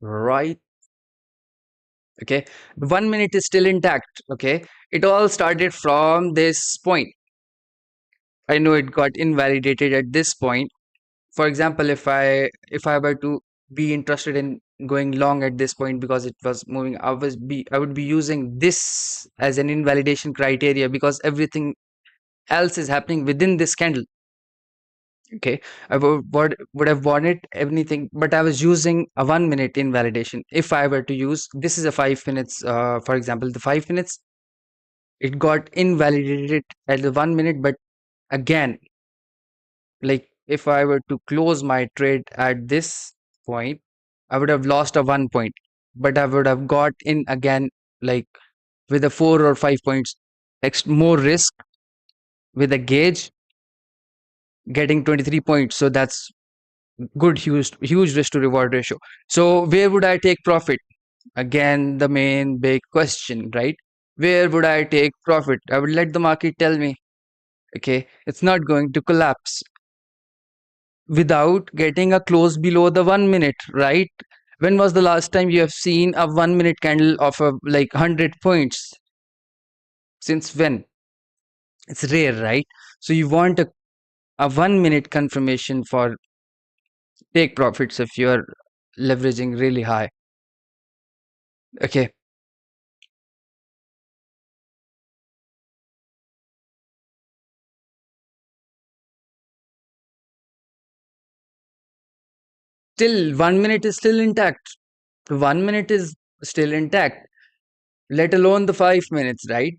right. Okay, 1 minute is still intact. Okay, it all started from this point. I know it got invalidated at this point. For example, if I were to be interested in going long at this point because it was moving, I would be using this as an invalidation criteria because everything else is happening within this candle. Okay, I would have wanted anything, but I was using a 1 minute invalidation. If I were to use, this is a 5 minutes, for example, the 5 minutes, it got invalidated at the 1 minute, but again, like if I were to close my trade at this point, I would have lost a 1 point, but I would have got in again, like with a 4 or 5 points more risk with a gauge getting 23 points. So that's good, huge risk to reward ratio. So where would I take profit? Again, the main big question, right? Where would I take profit? I would let the market tell me, okay, it's not going to collapse without getting a close below the 1 minute, right? When was the last time you have seen a 1 minute candle of a like 100 points? Since when? It's rare, right? So you want a 1 minute confirmation for take profits if you're leveraging really high. Okay, still 1 minute is still intact. 1 minute is still intact, let alone the 5 minutes, right?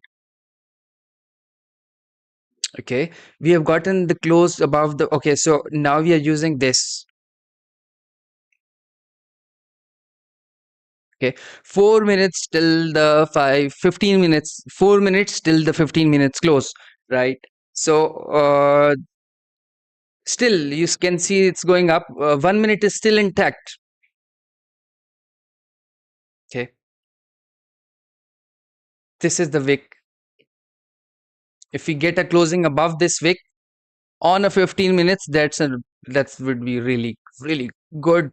Okay, we have gotten the close above the. Okay, so now we are using this. Okay, 4 minutes till the 15 minutes, 4 minutes till the 15 minutes close, right? So, still you can see it's going up. 1 minute is still intact. Okay, this is the wick. If we get a closing above this wick on a 15 minutes, that would be really, really good,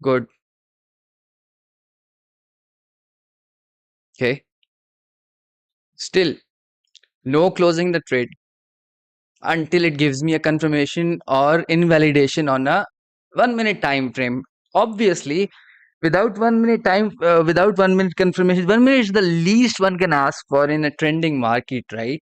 good. Okay, still no closing the trade until it gives me a confirmation or invalidation on a 1 minute time frame. Obviously, without 1 minute confirmation, 1 minute is the least one can ask for in a trending market, right?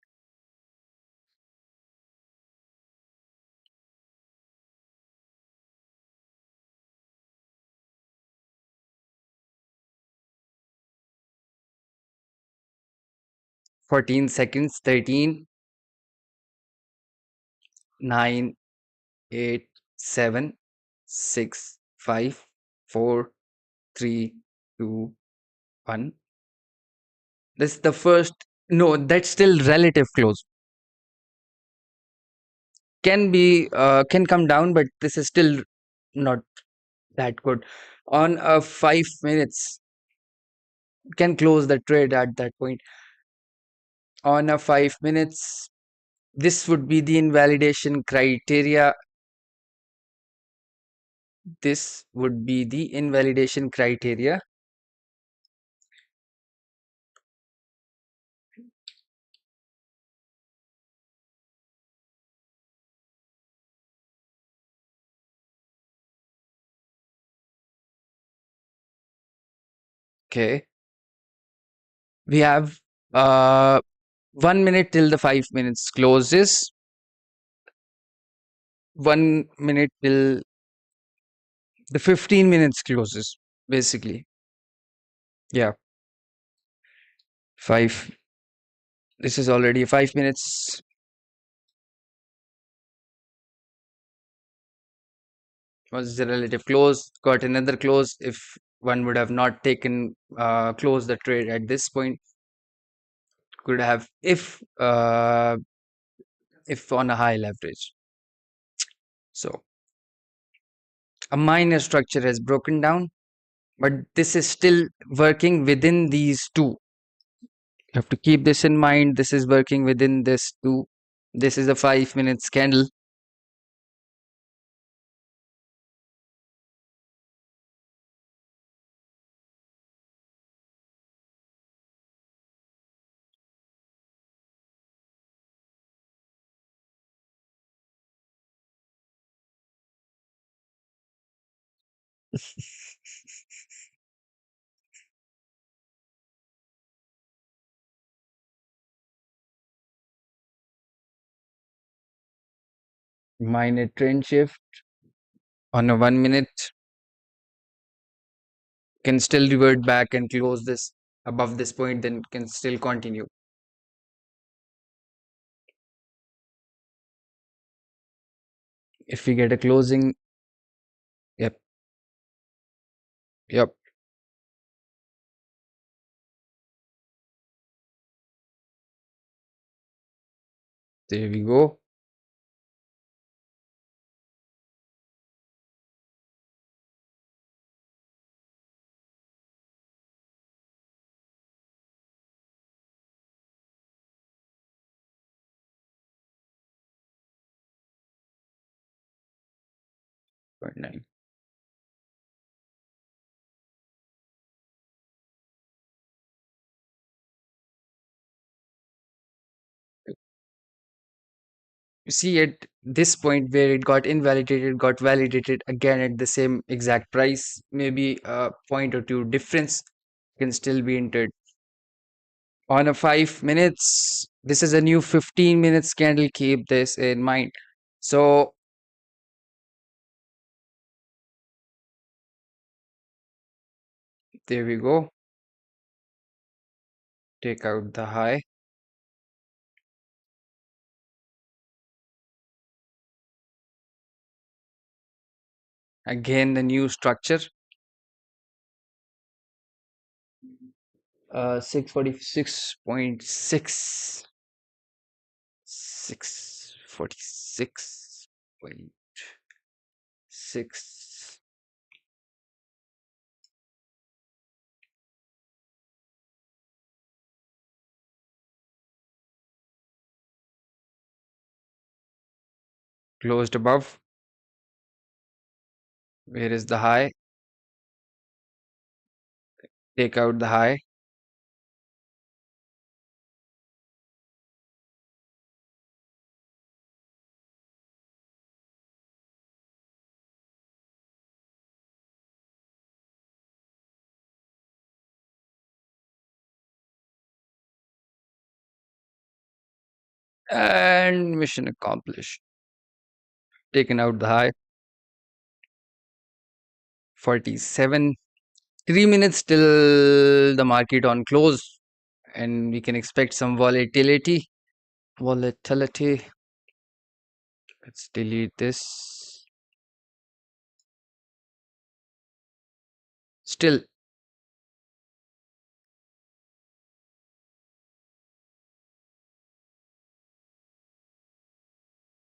14 seconds, 13, 9, 8, 7, 6, 5, 4, 3, 2, 1. This is the first. No, that's still relative close. Can come down, but this is still not that good. On a 5 minutes, can close the trade at that point. On a 5 minutes, this would be the invalidation criteria. This would be the invalidation criteria. Okay, we have 1 minute till the 5 minutes closes. 1 minute till the 15 minutes closes. Basically, yeah. Five. This is already 5 minutes. Was the relative close, got another close. If one would have not taken close the trade at this point, could have if on a high leverage. So a minor structure has broken down, but this is still working within these two. You have to keep this in mind. This is working within this two. This is a 5 minute candle. Minor trend shift on a 1 minute can still revert back and close this above this point, then can still continue. If we get a closing, yep, yep, there we go. Point 9. You see, at this point where it got invalidated, got validated again at the same exact price, maybe a point or two difference can still be entered. On a 5 minutes, this is a new 15 minutes candle. Keep this in mind. So there we go. Take out the high. Again, the new structure. 646.6. 646.6. Closed above. Where is the high? Take out the high. And mission accomplished. Taken out the high. 47. 3 minutes till the market on close. And we can expect some volatility. Volatility. Let's delete this. Still,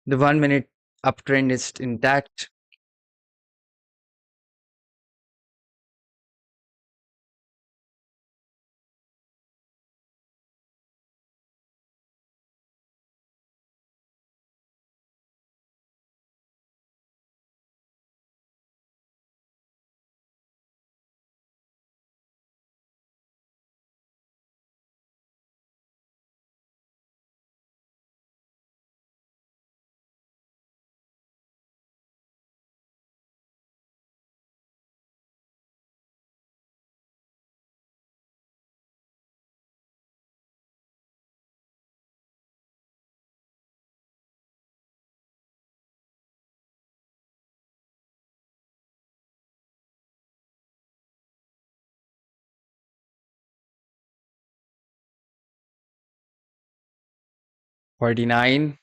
the 1 minute uptrend is intact. $49.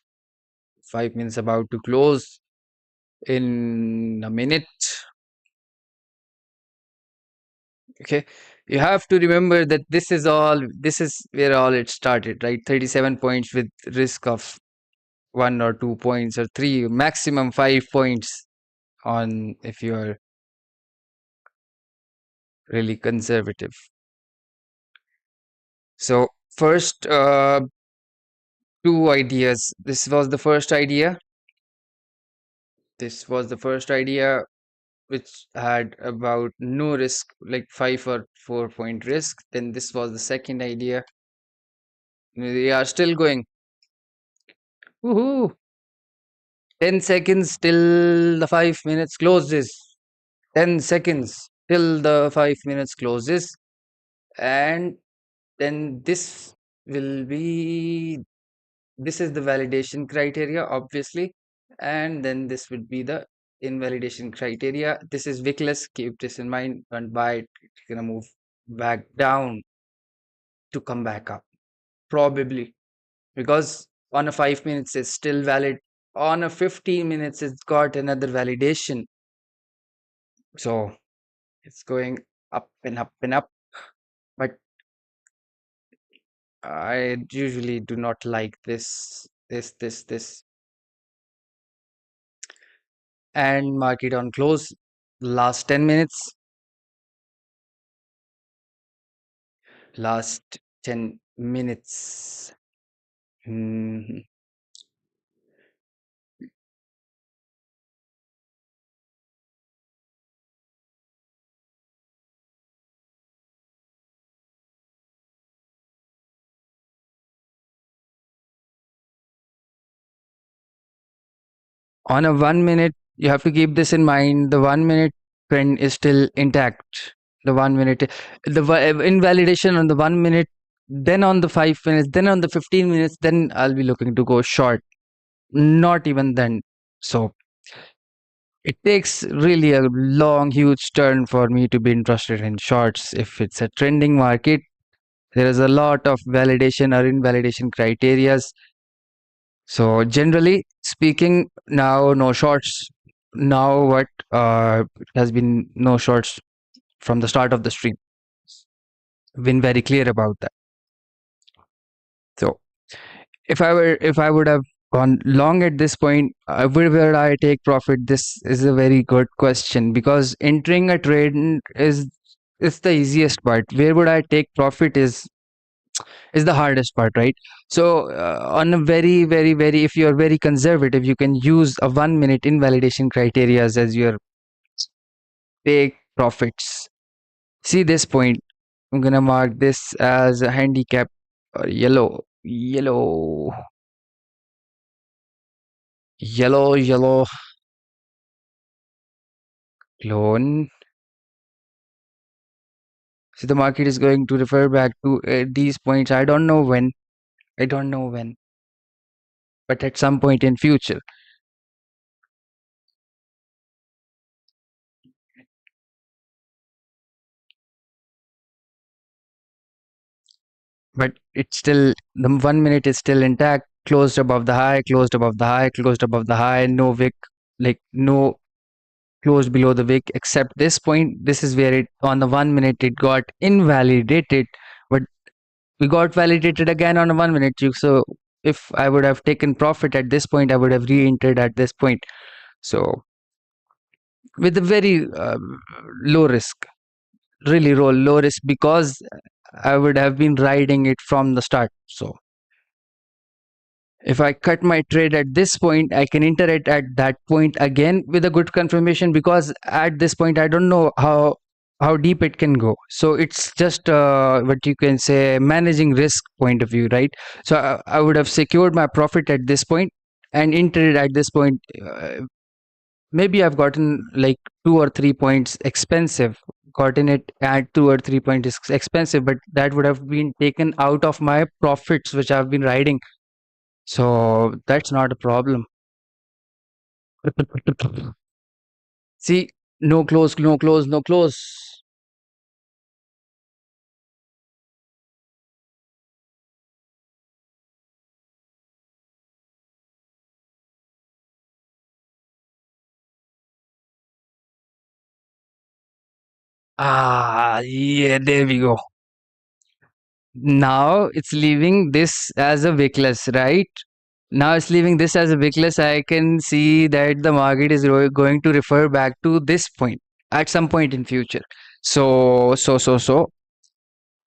5 minutes about to close in a minute. Okay, you have to remember that this is where all it started, right? 37 points with risk of 1 or 2 points or 3, maximum 5 points on if you are really conservative. So first, two ideas. This was the first idea which had about no risk, like 5 or 4 point risk. Then this was the second idea. We are still going. Woohoo! 10 seconds till the 5 minutes closes. 10 seconds till the 5 minutes closes. And then will be this is the validation criteria, obviously. And then this would be the invalidation criteria. This is wickless. Keep this in mind. Don't buy it. It's gonna move back down to come back up. Probably. Because on a 5 minutes it's still valid. On a 15 minutes it's got another validation. So it's going up and up and up. But I usually do not like this. And market on close. Last 10 minutes. Last 10 minutes. Mhm. On a 1 minute, you have to keep this in mind. The 1 minute trend is still intact. The 1 minute, invalidation on the 1 minute, then on the 5 minutes, then on the 15 minutes, then I'll be looking to go short. Not even then. So it takes really a long, huge turn for me to be interested in shorts. If it's a trending market, there is a lot of validation or invalidation criterias. So generally speaking, now no shorts. Now what has been no shorts from the start of the stream. Been very clear about that. So if I would have gone long at this point, where would I take profit? This is a very good question because entering a trade is the easiest part. Where would I take profit is the hardest part, right? So on a very, if you're very conservative, you can use a 1 minute invalidation criteria as your take profits. See this point. I'm gonna mark this as a handicap or yellow clone. So the market is going to refer back to these points. I don't know when, but at some point in future. But it's still the 1 minute is still intact, closed above the high, closed above the high, closed above the high, no wick, like no closed below the wick except this point. This is where it on the 1 minute it got invalidated, but we got validated again on a 1 minute. So if I would have taken profit at this point, I would have re-entered at this point. So with a very low risk, really low risk because I would have been riding it from the start. So if I cut my trade at this point, I can enter it at that point again with a good confirmation because at this point I don't know how deep it can go. So it's just what you can say managing risk point of view, right? So I would have secured my profit at this point and entered it at this point. Maybe I've gotten like 2 or 3 points expensive. Gotten it at 2 or 3 points expensive, but that would have been taken out of my profits which I've been riding, so that's not a problem. See, no close, no close, no close. Ah, yeah, there we go. Now it's leaving this as a wickless, right? Now it's leaving this as a wickless. I can see that the market is going to refer back to this point at some point in future. So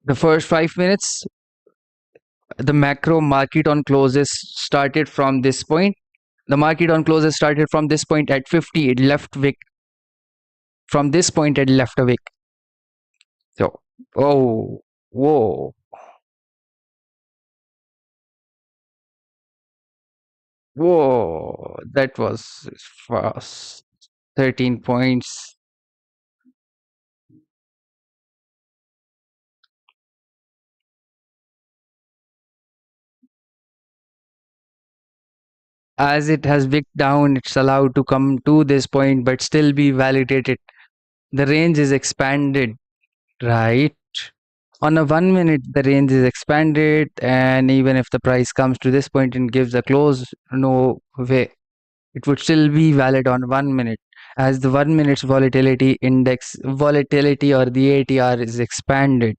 the first 5 minutes, the macro market on closes started from this point. The market on closes started from this point at 50. It left wick from this point. It left a wick. So, oh, whoa, whoa, that was fast. 13 points. As it has wicked down, it's allowed to come to this point but still be validated. The range is expanded, right? On a 1 minute, the range is expanded, and even if the price comes to this point and gives a close, no way. It would still be valid on 1 minute, as the 1 minute's volatility index, volatility or the ATR is expanded.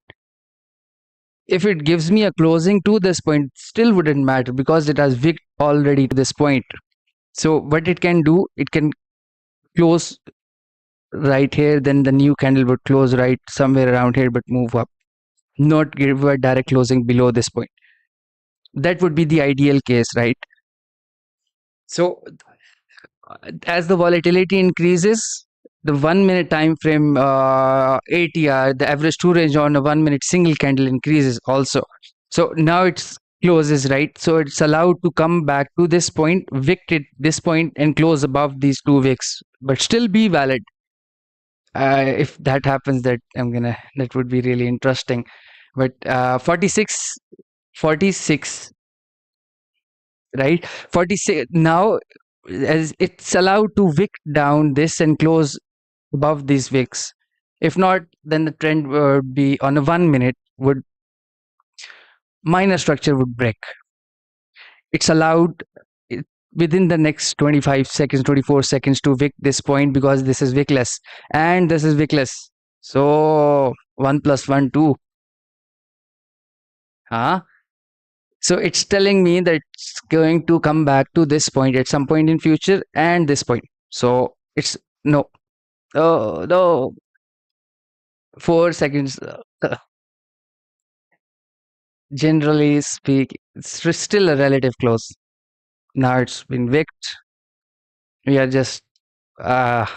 If it gives me a closing to this point, still wouldn't matter because it has wicked already to this point. So what it can do, it can close right here, then the new candle would close right somewhere around here, but move up, not give a direct closing below this point. That would be the ideal case, right? So as the volatility increases, the 1 minute time frame ATR, the average two range on a 1 minute single candle increases also. So now it's closes, right? So it's allowed to come back to this point, wick it this point, and close above these two wicks, but still be valid. If that happens, that would be really interesting. But 46, right? 46 now, as it's allowed to wick down this and close above these wicks. If not, then the trend would be on a 1 minute would minor structure would break. It's allowed within the next 25 seconds, 24 seconds to wick this point because this is wickless and this is wickless. So 1 plus 1, 2. Huh? So it's telling me that it's going to come back to this point at some point in future and this point. So it's no. Oh, no. 4 seconds. Generally speak, it's still a relative close. Now it's been wicked. We are just, uh,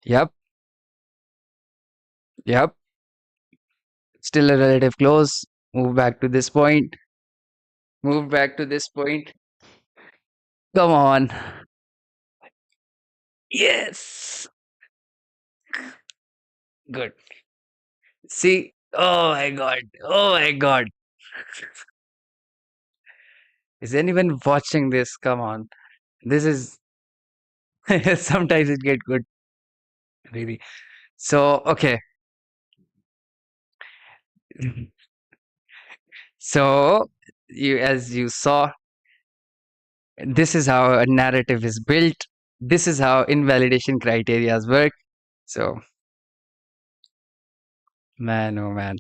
yep, yep. Still a relative close. Move back to this point. Move back to this point. Come on. Yes. Good. See, oh my god. Oh my god. Is anyone watching this? Come on. This is sometimes it get good, really. So, okay. So, as you saw, this is how a narrative is built. This is how invalidation criteria work. So, man, oh man.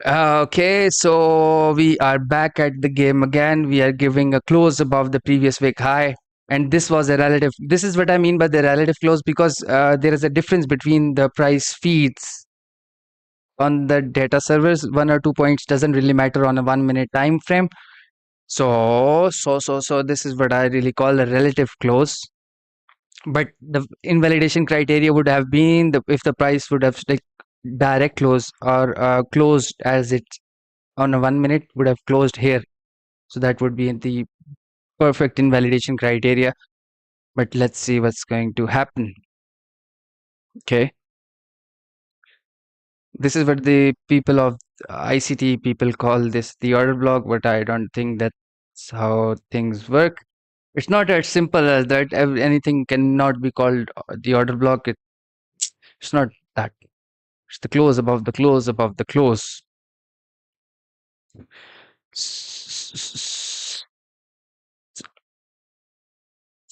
Okay, so we are back at the game again. We are giving a close above the previous week high. And this was a relative. This is what I mean by the relative close because there is a difference between the price feeds on the data servers. 1 or 2 points doesn't really matter on a 1 minute time frame. So this is what I really call a relative close. But the invalidation criteria would have been if the price would have like direct close or closed as it on a 1 minute would have closed here. So that would be the perfect invalidation criteria. But let's see what's going to happen. Okay. This is what the people of ICT people call this the order block, but I don't think that's how things work. It's not as simple as that. Anything cannot be called the order block. It's not that. It's the close above the close above the close.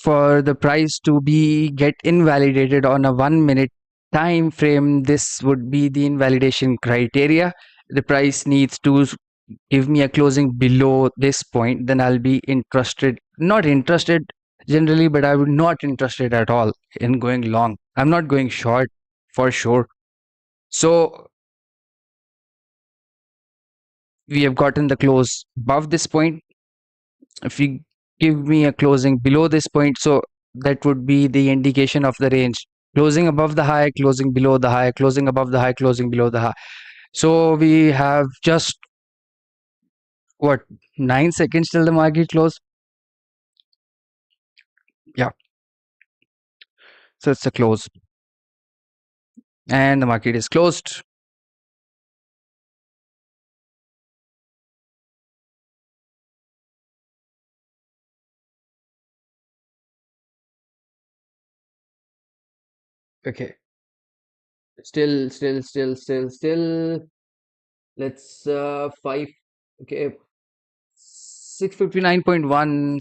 For the price to be get invalidated on a 1 minute time frame, this would be the invalidation criteria. The price needs to give me a closing below this point, then I'll be interested. Not interested generally, but I would not interested at all in going long. I'm not going short for sure. So we have gotten the close above this point. If you give me a closing below this point, so that would be the indication of the range. Closing above the high, closing below the high, closing above the high, closing below the high. So we have just what, 9 seconds till the market close. Yeah, so it's a close and the market is closed. Okay, still. Let's five. Okay, 659.1,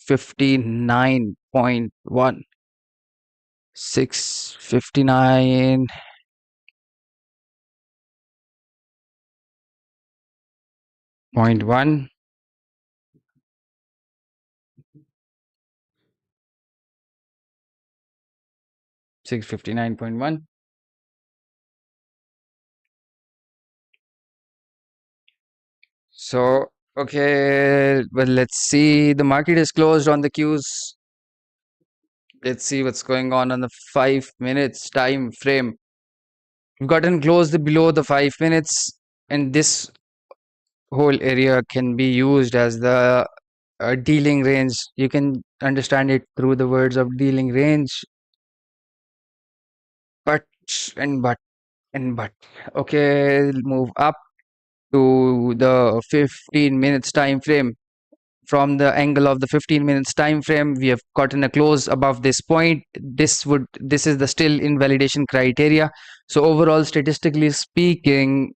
659.1, 659.1, 659.1. So, okay, well, let's see. The market is closed on the cues. Let's see what's going on the 5 minutes time frame. We've gotten closed below the 5 minutes, and this whole area can be used as the dealing range. You can understand it through the words of dealing range, but and but and but. Okay, move up to the 15 minutes time frame. From the angle of the 15 minutes time frame, we have gotten a close above this point. This is the still invalidation criteria. So overall, statistically speaking,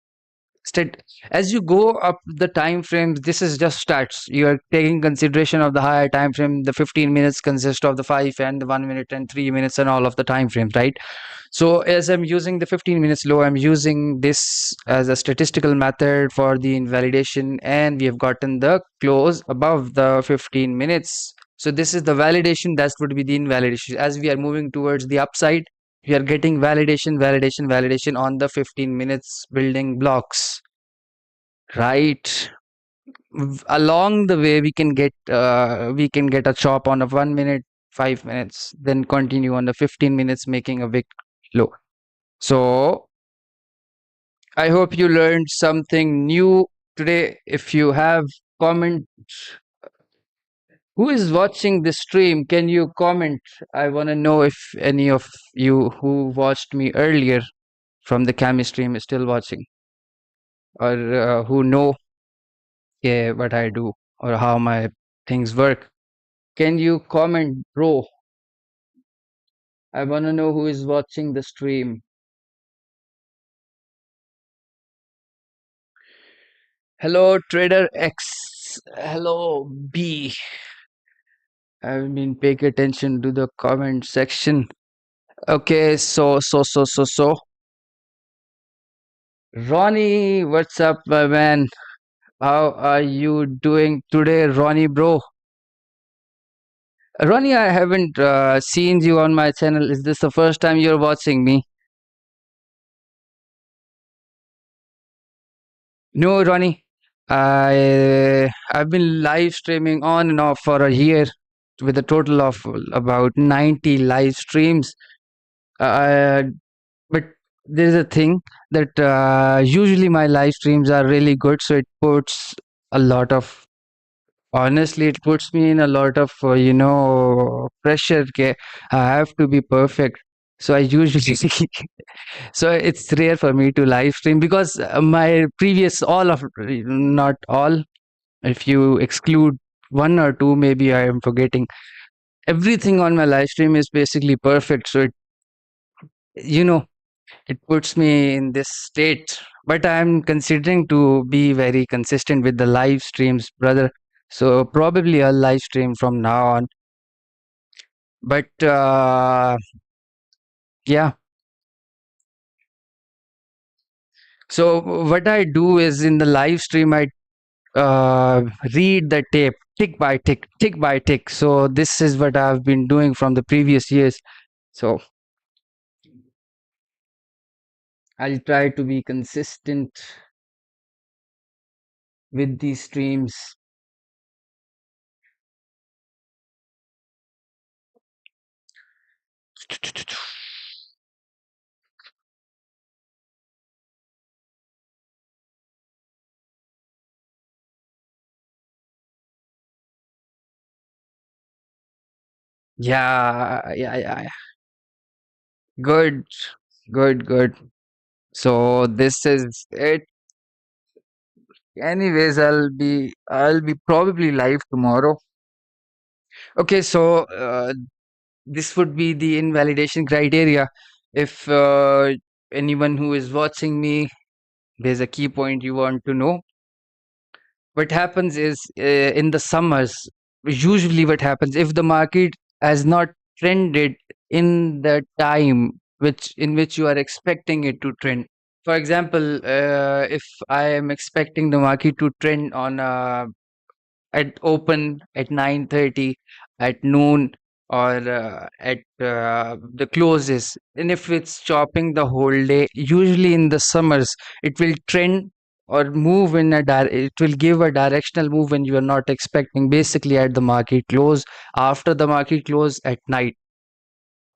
stat as you go up the time frames, this is just stats. You are taking consideration of the higher time frame. The 15 minutes consist of the 5 and the 1 minute and 3 minutes and all of the time frames, right? So as I'm using the 15 minutes low, I'm using this as a statistical method for the invalidation, and we have gotten the close above the 15 minutes. So this is the validation, that would be the invalidation. As we are moving towards the upside, we are getting validation on the 15 minutes building blocks, right? Along the way, we can get a chop on a 1 minute, 5 minutes, then continue on the 15 minutes, making a big low. So I hope you learned something new today. If you have comment, who is watching this stream? Can you comment? I want to know if any of you who watched me earlier from the chemistry stream is still watching, or who know, yeah, what I do or how my things work. Can you comment, bro? I want to know who is watching the stream. Hello, Trader X. Hello, B. I've been paying attention to the comment section. Okay, so. Ronnie, what's up, my man? How are you doing today, Ronnie, bro? Ronnie, I haven't seen you on my channel. Is this the first time you're watching me? No, Ronnie. I've been live streaming on and off for a year with a total of about 90 live streams. Uh, but there's a thing that usually my live streams are really good, so it puts a lot of honestly, it puts me in a lot of pressure. Okay, I have to be perfect. So I usually so it's rare for me to live stream because my previous all of not all, if you exclude one or two, maybe I am forgetting, everything on my live stream is basically perfect. So it, you know it puts me in this state, but I'm considering to be very consistent with the live streams, brother. So probably I'll live stream from now on. But yeah, So what I do is in the live stream, I read the tape tick by tick, tick by tick. So this is what I've been doing from the previous years. So I'll try to be consistent with these streams. Yeah. Good, good. So this is it. Anyways, I'll be probably live tomorrow. Okay, so this would be the invalidation criteria. If anyone who is watching me, there's a key point you want to know. What happens is in the summers, usually what happens if the market has not trended in the time which you are expecting it to trend. For example, if I am expecting the market to trend on at open at 9:30, at noon, or at the closes, and if it's chopping the whole day, usually in the summers it will trend or move in it will give a directional move when you are not expecting, basically at the market close, after the market close at night.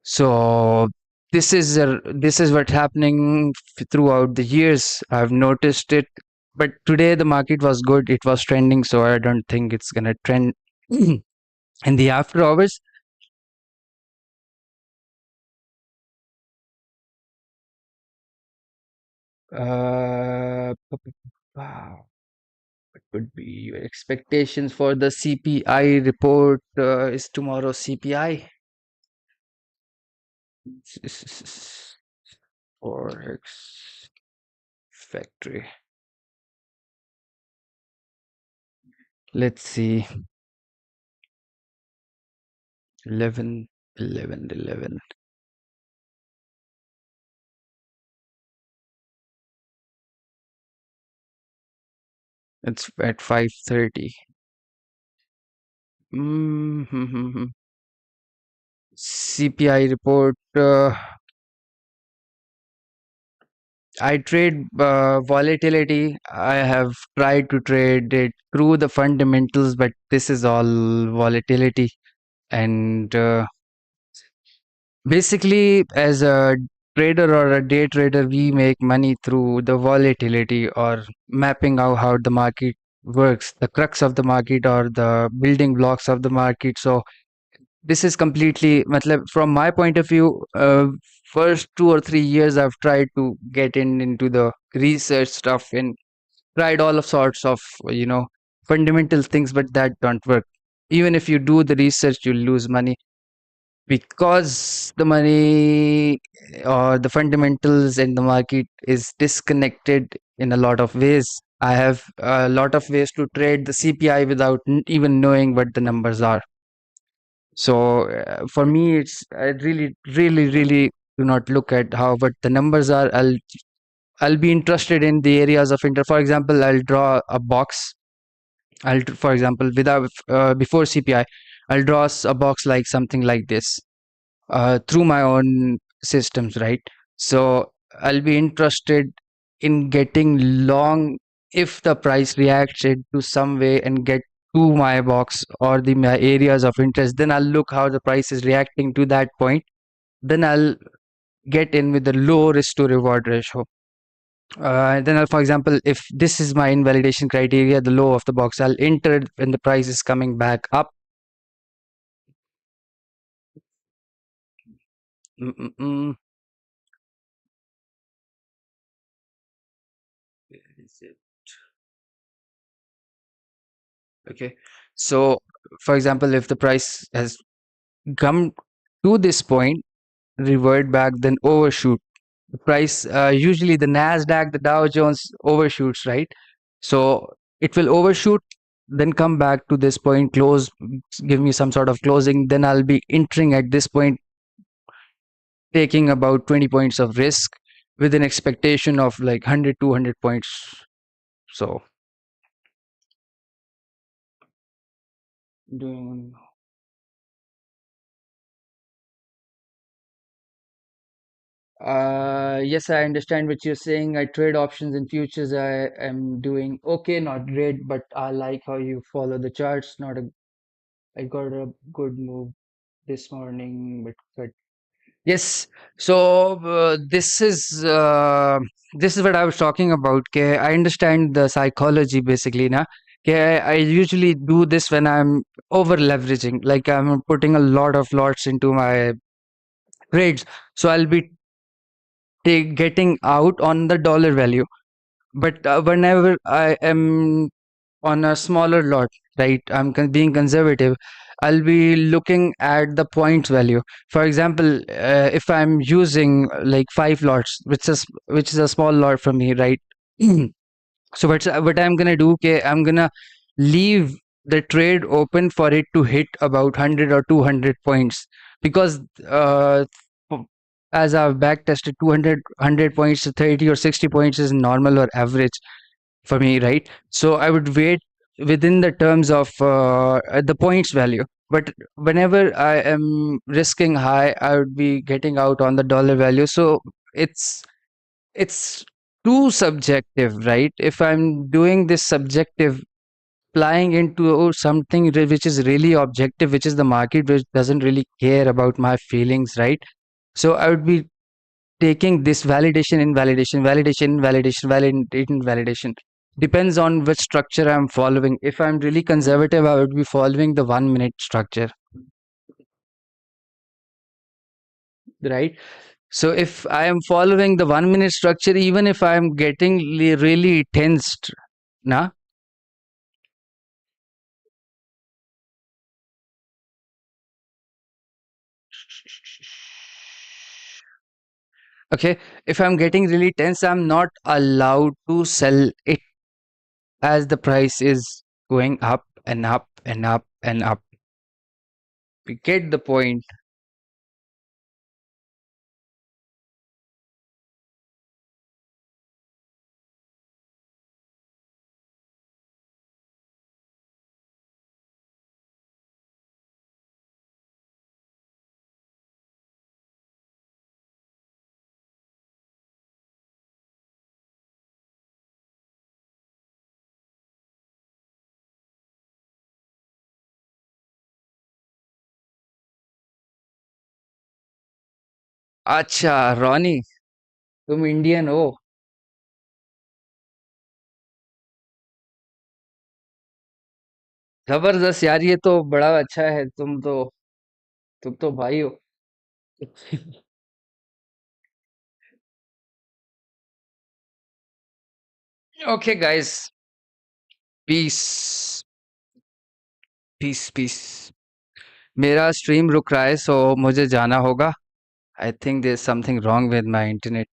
So this is what's happening throughout the years. I've noticed it, but today the market was good. It was trending, so I don't think it's gonna trend in the after hours. Wow, what would be your expectations for the CPI report? Is tomorrow CPI? Forex factory. Let's see. 11, 11, 11. It's at 5:30. Mm-hmm. CPI report. I trade volatility. I have tried to trade it through the fundamentals, but this is all volatility. And basically, as a trader or a day trader, we make money through the volatility or mapping out how the market works, the crux of the market or the building blocks of the market. So this is completely matlab, from my point of view, first 2 or 3 years I've tried to get into the research stuff and tried all of sorts of fundamental things, but that don't work. Even if you do the research, you'll lose money because the money or the fundamentals in the market is disconnected in a lot of ways. I have a lot of ways to trade the CPI without even knowing what the numbers are. So for me, it's I really do not look at how what the numbers are. I'll be interested in the areas of interest. For example, I'll draw a box. For example, without before CPI, I'll draw a box like something like this through my own systems, right? So I'll be interested in getting long if the price reacts it to some way and get to my box or the my areas of interest. Then I'll look how the price is reacting to that point. Then I'll get in with the low risk to reward ratio. Then I'll, for example, if this is my invalidation criteria, the low of the box, I'll enter it when the price is coming back up. Mm-mm-mm. Where is it? Okay. So, for example, if the price has come to this point, revert back, then overshoot. The price, usually the NASDAQ, the Dow Jones overshoots, right? So it will overshoot, then come back to this point, close, give me some sort of closing. Then I'll be entering at this point, taking about 20 points of risk. with an expectation of like 100, 200 points. So doing yes, I understand what you're saying. I trade options and futures. I am doing okay, not great, but I like how you follow the charts. Not a, I got a good move this morning, but yes. So this is what I was talking about. Okay, I understand the psychology basically. Na, okay, I usually do this when I'm over leveraging, like I'm putting a lot of lots into my trades. So I'll be getting out on the dollar value. But whenever I am on a smaller lot, right, I'm being conservative, I'll be looking at the points value. For example, if I'm using like 5 lots, which is a small lot for me, right? So what I'm gonna do, okay, I'm gonna leave the trade open for it to hit about 100 or 200 points, because f- as I've back tested, 200 points to 30 or 60 points is normal or average for me, right? So I would wait within the terms of the points value. But whenever I am risking high, I would be getting out on the dollar value. So it's it's too subjective, right? If I'm doing this subjective, applying into something which is really objective, which is the market, which doesn't really care about my feelings, right? So I would be taking this validation, invalidation, validation, invalidation, validation, validation. Depends on which structure I'm following. If I'm really conservative, I would be following the 1 minute structure, right? So if I am following the 1 minute structure, even if I'm getting really tensed, nah, okay, if I'm getting really tense, I'm not allowed to sell it as the price is going up and up and up and up. You get the point. अच्छा Ronnie, तुम Indian हो? जबरदस्त यार, ये तो बड़ा अच्छा है। तुम तो भाई हो। Okay guys, peace, peace, peace. मेरा स्ट्रीम रुक रहा है, सो मुझे जाना होगा। I think there is something wrong with my internet.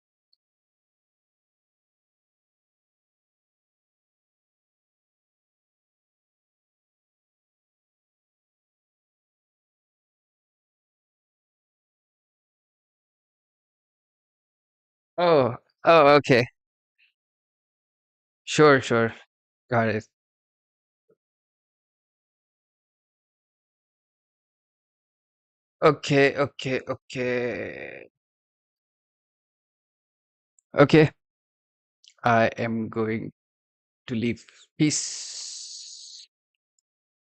Oh, oh, okay, sure, sure, got it. Okay, okay, okay, okay, I am going to leave. Piece.